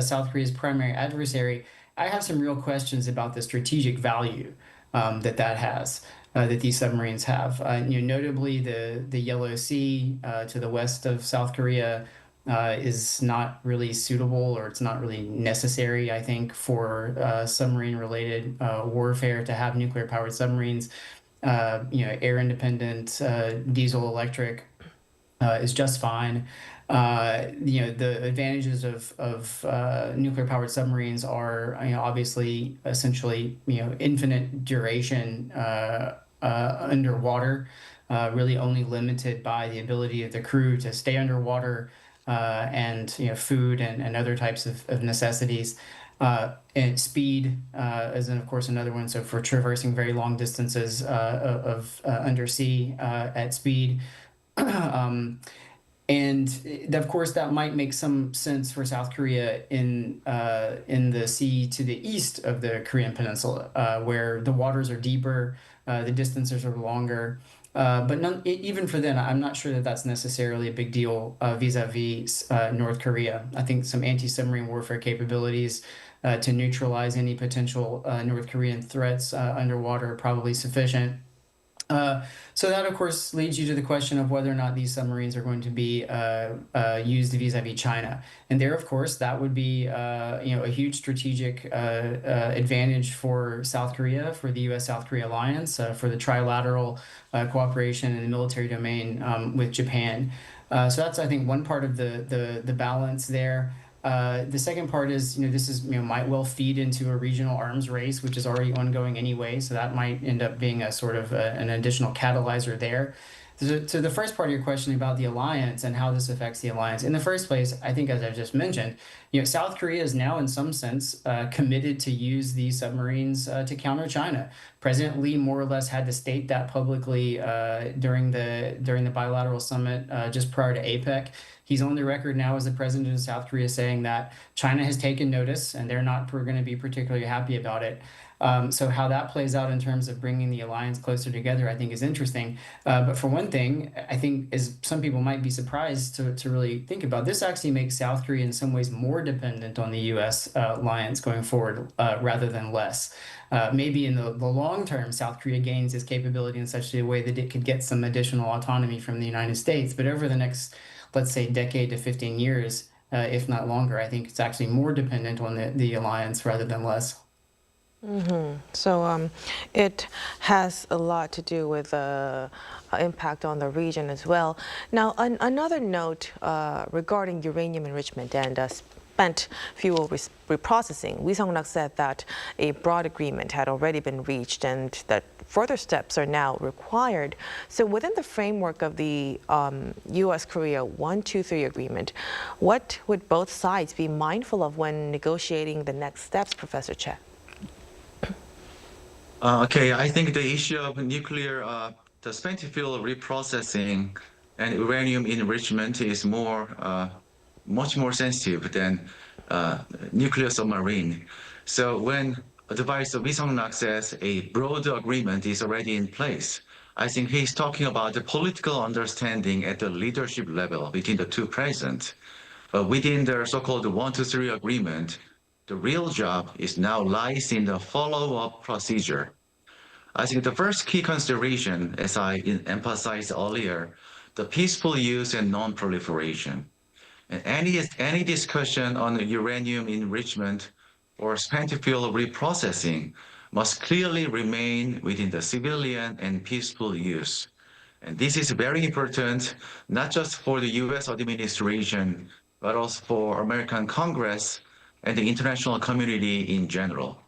South Korea's primary adversary, I have some real questions about the strategic value that has, that these submarines have. Notably, the Yellow Sea to the west of South Korea is not really suitable, or it's not really necessary, I think, for submarine-related warfare to have nuclear-powered submarines. Air independent, diesel electric is just fine. The advantages of nuclear powered submarines are, obviously, essentially, infinite duration underwater, really only limited by the ability of the crew to stay underwater, and food and other types of necessities. And speed is, of course, another one. So for traversing very long distances of undersea at speed. And of course, that might make some sense for South Korea in the sea to the east of the Korean Peninsula, where the waters are deeper, the distances are longer. But even for then, I'm not sure that that's necessarily a big deal vis-a-vis North Korea. I think some anti-submarine warfare capabilities to neutralize any potential North Korean threats underwater are probably sufficient. So that, of course, leads you to the question of whether or not these submarines are going to be used vis-a-vis China. And there, of course, that would be a huge strategic advantage for South Korea, for the U.S.-South Korea alliance, for the trilateral cooperation in the military domain with Japan. So that's, I think, one part of the balance there. The second part is, this might well feed into a regional arms race, which is already ongoing anyway. So that might end up being a sort of an additional catalyzer there. So the first part of your question about the alliance and how this affects the alliance. In the first place, I think, as I just mentioned, South Korea is now in some sense committed to use these submarines to counter China. President Lee more or less had to state that publicly during the bilateral summit just prior to APEC. He's on the record now as the president of South Korea saying that China has taken notice and they're not going to be particularly happy about it. So how that plays out in terms of bringing the alliance closer together, I think is interesting. But for one thing, I think, as some people might be surprised to really think about, this actually makes South Korea in some ways more dependent on the U.S. alliance going forward rather than less. Maybe in the long term, South Korea gains its capability in such a way that it could get some additional autonomy from the United States. But over the next, let's say, decade to 15 years, if not longer, I think it's actually more dependent on the alliance rather than less. So it has a lot to do with impact on the region as well. Now, another note regarding uranium enrichment and spent fuel reprocessing. Lee Seong-nak said that a broad agreement had already been reached and that further steps are now required. So within the framework of the U.S.-Korea 123 agreement, what would both sides be mindful of when negotiating the next steps, Professor Che? Okay, I think the issue of nuclear, the spent fuel reprocessing and uranium enrichment is much more sensitive than nuclear submarine. So when Advisor Lee Seong-nak says a broad agreement is already in place, I think he's talking about the political understanding at the leadership level between the two presidents. But within the so-called 123 agreement, the real job is now lies in the follow-up procedure. I think the first key consideration, as I emphasized earlier, the peaceful use and non-proliferation. And any discussion on uranium enrichment or spent fuel reprocessing must clearly remain within the civilian and peaceful use. And this is very important, not just for the U.S. administration, but also for American Congress and the international community in general.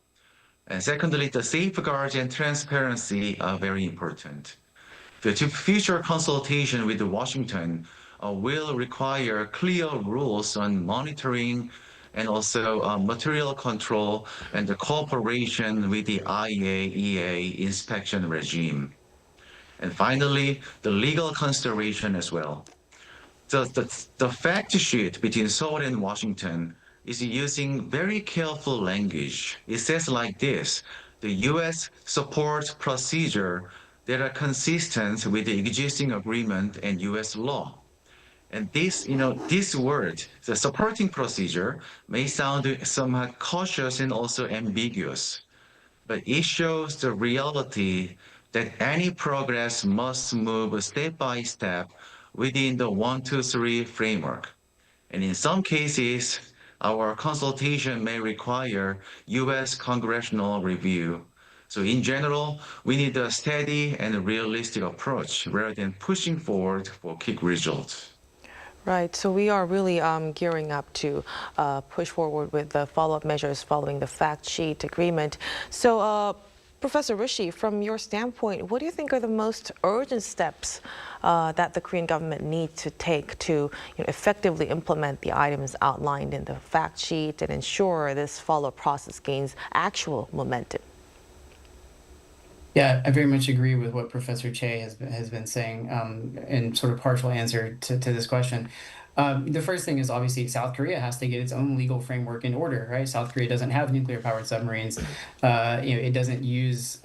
And secondly, the safeguards and transparency are very important. The future consultation with Washington will require clear rules on monitoring and also material control and the cooperation with the IAEA inspection regime. And finally, the legal consideration as well. The fact sheet between Seoul and Washington is using very careful language. It says like this: the U.S. supports procedure that are consistent with the existing agreement and U.S. law. And this word, the supporting procedure, may sound somewhat cautious and also ambiguous, but it shows the reality that any progress must move step by step within the 123 framework. And in some cases, our consultation may require U.S. congressional review. So in general, we need a steady and realistic approach rather than pushing forward for quick results. Right, so we are really gearing up to push forward with the follow-up measures following the fact sheet agreement. So, Professor Rishi, from your standpoint, what do you think are the most urgent steps that the Korean government needs to take to effectively implement the items outlined in the fact sheet and ensure this follow-up process gains actual momentum? Yeah, I very much agree with what Professor Che has been saying in sort of partial answer to this question. The first thing is obviously South Korea has to get its own legal framework in order, right? South Korea doesn't have nuclear-powered submarines. It doesn't use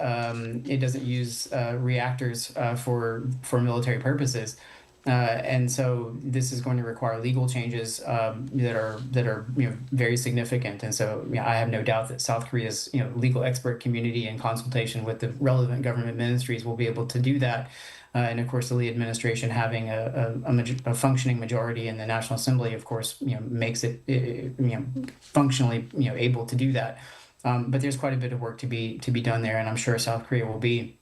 reactors for military purposes. And so this is going to require legal changes that are very significant. And so I have no doubt that South Korea's legal expert community in consultation with the relevant government ministries will be able to do that. And of course, the Lee administration having a functioning majority in the National Assembly, of course, makes it functionally able to do that. But there's quite a bit of work to be done there, and I'm sure South Korea will be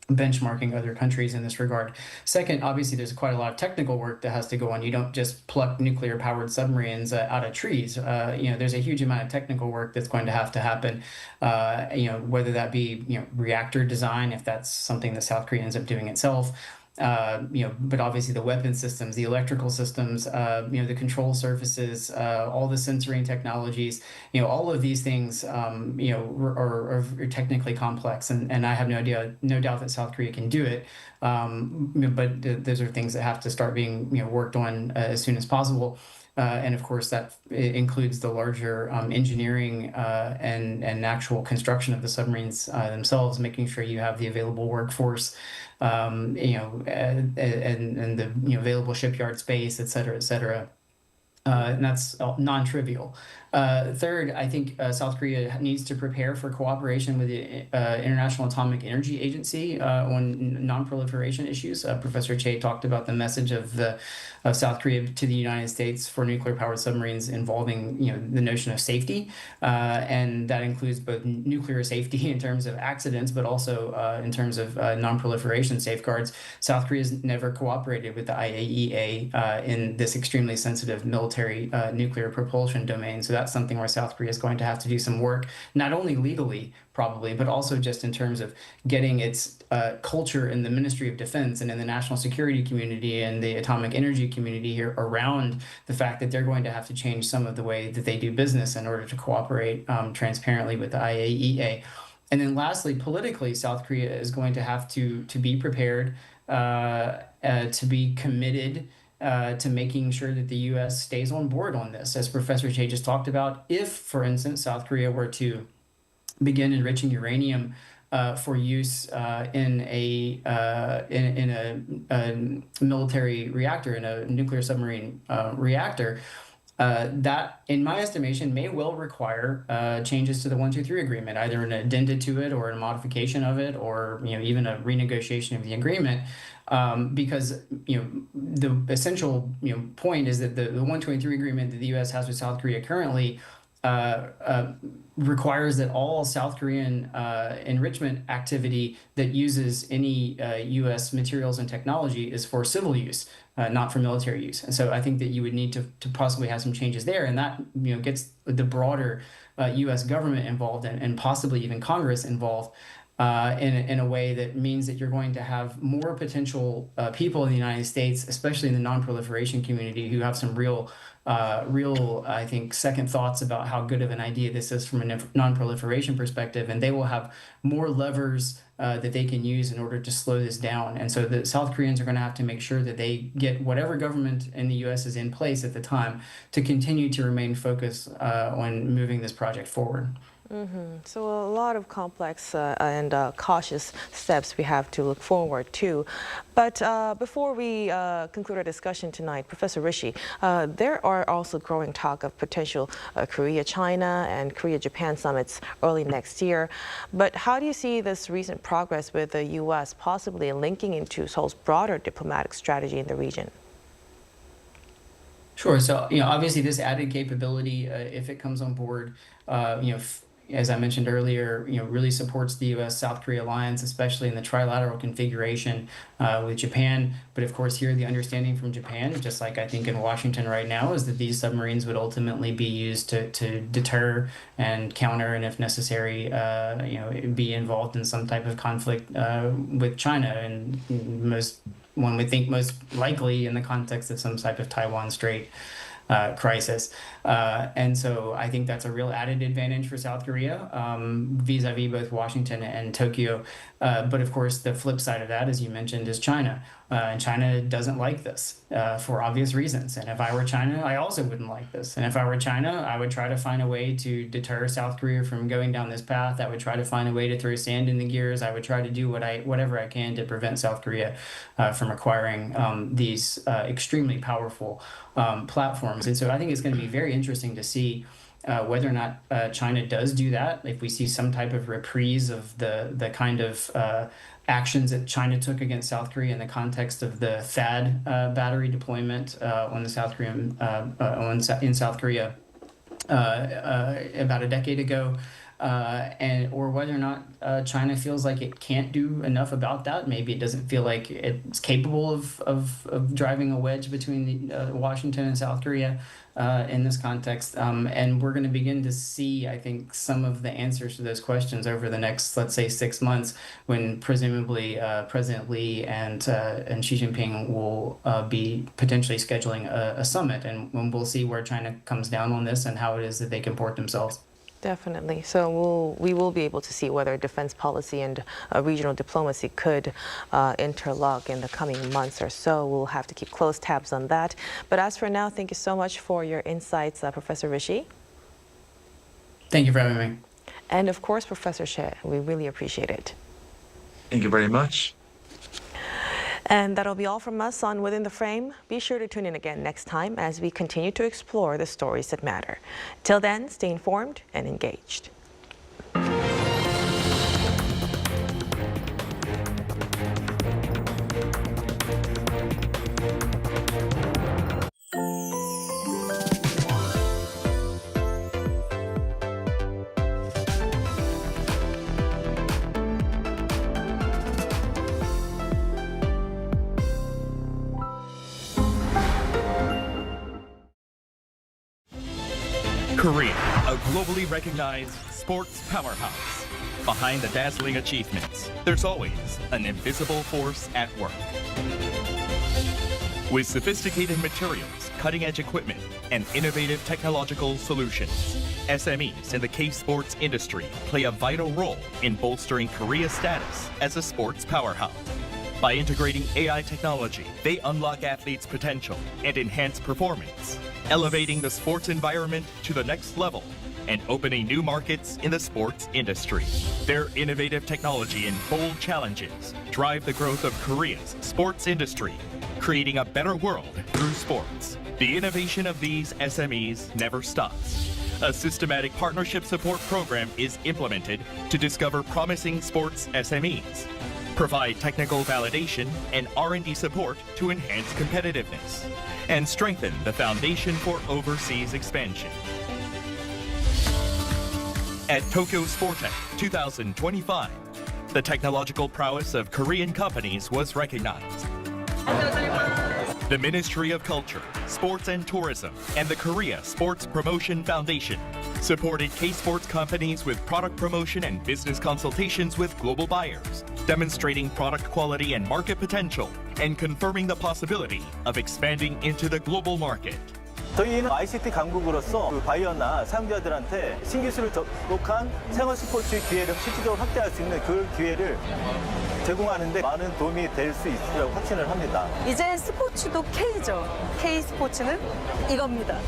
benchmarking other countries in this regard. Second, obviously, there's quite a lot of technical work that has to go on. You don't just pluck nuclear-powered submarines out of trees. There's a huge amount of technical work that's going to happen. Whether that be reactor design, if that's something that South Korea ends up doing itself, but obviously the weapon systems, the electrical systems, the control surfaces, all the sensoring technologies, all of these things, are technically complex, and I have no doubt that South Korea can do it. But those are things that have to start being, worked on as soon as possible. And of course, that includes the larger engineering and actual construction of the submarines themselves, making sure you have the available workforce, and the available shipyard space, et cetera, et cetera. And that's non-trivial. Third, I think South Korea needs to prepare for cooperation with the International Atomic Energy Agency on non-proliferation issues. Professor Che talked about the message of South Korea to the United States for nuclear-powered submarines involving, the notion of safety, and that includes both nuclear safety in terms of accidents, but also in terms of non-proliferation safeguards. South Korea has never cooperated with the IAEA in this extremely sensitive military nuclear propulsion domain. So that's something where South Korea is going to have to do some work, not only legally, probably, but also just in terms of getting its culture in the Ministry of Defense and in the national security community and the atomic energy community here around the fact that they're going to have to change some of the way that they do business in order to cooperate transparently with the IAEA. And then lastly, politically, South Korea is going to have to be prepared, to be committed to making sure that the U.S. stays on board on this. As Professor Che just talked about, if, for instance, South Korea were to begin enriching uranium for use in a military reactor, in a nuclear submarine reactor, that, in my estimation, may well require changes to the 123 agreement, either an addenda to it or a modification of it, or even a renegotiation of the agreement. Because the essential point is that the 123 agreement that the U.S. has with South Korea currently requires that all South Korean enrichment activity that uses any U.S. materials and technology is for civil use, not for military use. And so I think that you would need to possibly have some changes there, and that gets the broader U.S. government involved and possibly even Congress involved. In a way that means that you're going to have more potential people in the United States, especially in the non-proliferation community, who have some real, I think, second thoughts about how good of an idea this is from a non-proliferation perspective, and they will have more levers that they can use in order to slow this down. And so the South Koreans are going to have to make sure that they get whatever government in the U.S. is in place at the time to continue to remain focused on moving this project forward. So a lot of complex and cautious steps we have to look forward to. But before we conclude our discussion tonight, Professor Rishi, there are also growing talk of potential Korea-China and Korea-Japan summits early next year. But how do you see this recent progress with the U.S. possibly linking into Seoul's broader diplomatic strategy in the region? Sure. So, obviously this added capability, if it comes on board, as I mentioned earlier, really supports the U.S.-South Korea alliance, especially in the trilateral configuration with Japan. But of course, here the understanding from Japan, just like I think in Washington right now, is that these submarines would ultimately be used to deter and counter, and if necessary, be involved in some type of conflict with China, and one would think most likely in the context of some type of Taiwan Strait crisis. And so I think that's a real added advantage for South Korea vis-a-vis both Washington and Tokyo. But of course, the flip side of that, as you mentioned, is China. And China doesn't like this for obvious reasons. And if I were China, I also wouldn't like this. And if I were China, I would try to find a way to deter South Korea from going down this path. I would try to find a way to throw sand in the gears. I would try to do whatever I can to prevent South Korea from acquiring these extremely powerful platforms. And so I think it's going to be very interesting to see whether or not China does do that. If we see some type of reprise of the kind of actions that China took against South Korea in the context of the THAAD battery deployment on the South Korean in South Korea about a decade ago, or whether or not China feels like it can't do enough about that. Maybe it doesn't feel like it's capable of driving a wedge between Washington and South Korea. in this context. And we're going to begin to see, I think, some of the answers to those questions over the next, let's say, 6 months, when presumably President Lee and Xi Jinping will be potentially scheduling a summit, and when we'll see where China comes down on this and how it is that they comport themselves. Definitely. So we will be able to see whether defense policy and regional diplomacy could interlock in the coming months or so. We'll have to keep close tabs on that. But as for now, thank you so much for your insights, Professor Rishi. Thank you for having me. And of course, Professor She, we really appreciate it. Thank you very much. And that'll be all from us on Within the Frame. Be sure to tune in again next time as we continue to explore the stories that matter. Till then, stay informed and engaged. Korea, a globally recognized sports powerhouse. Behind the dazzling achievements, there's always an invisible force at work. With sophisticated materials, cutting-edge equipment, and innovative technological solutions, SMEs in the K-sports industry play a vital role in bolstering Korea's status as a sports powerhouse. By integrating AI technology, they unlock athletes' potential and enhance performance, elevating the sports environment to the next level and opening new markets in the sports industry. Their innovative technology and bold challenges drive the growth of Korea's sports industry, creating a better world through sports. The innovation of these SMEs never stops. A systematic partnership support program is implemented to discover promising sports SMEs, provide technical validation and R&D support to enhance competitiveness, and strengthen the foundation for overseas expansion. At Tokyo Sportech 2025, the technological prowess of Korean companies was recognized. The Ministry of Culture, Sports and Tourism, and the Korea Sports Promotion Foundation supported K-sports companies with product promotion and business consultations with global buyers, demonstrating product quality and market potential, and confirming the possibility of expanding into the global market. 저희는 ICT 강국으로서 그 바이어나 사용자들한테 신기술을 접목한 생활 스포츠 기회를 실질적으로 확대할 수 있는 그 기회를 제공하는 데 많은 도움이 될 수 있으리라고 확신을 합니다. 이제 스포츠도 K죠. K 스포츠는 이겁니다.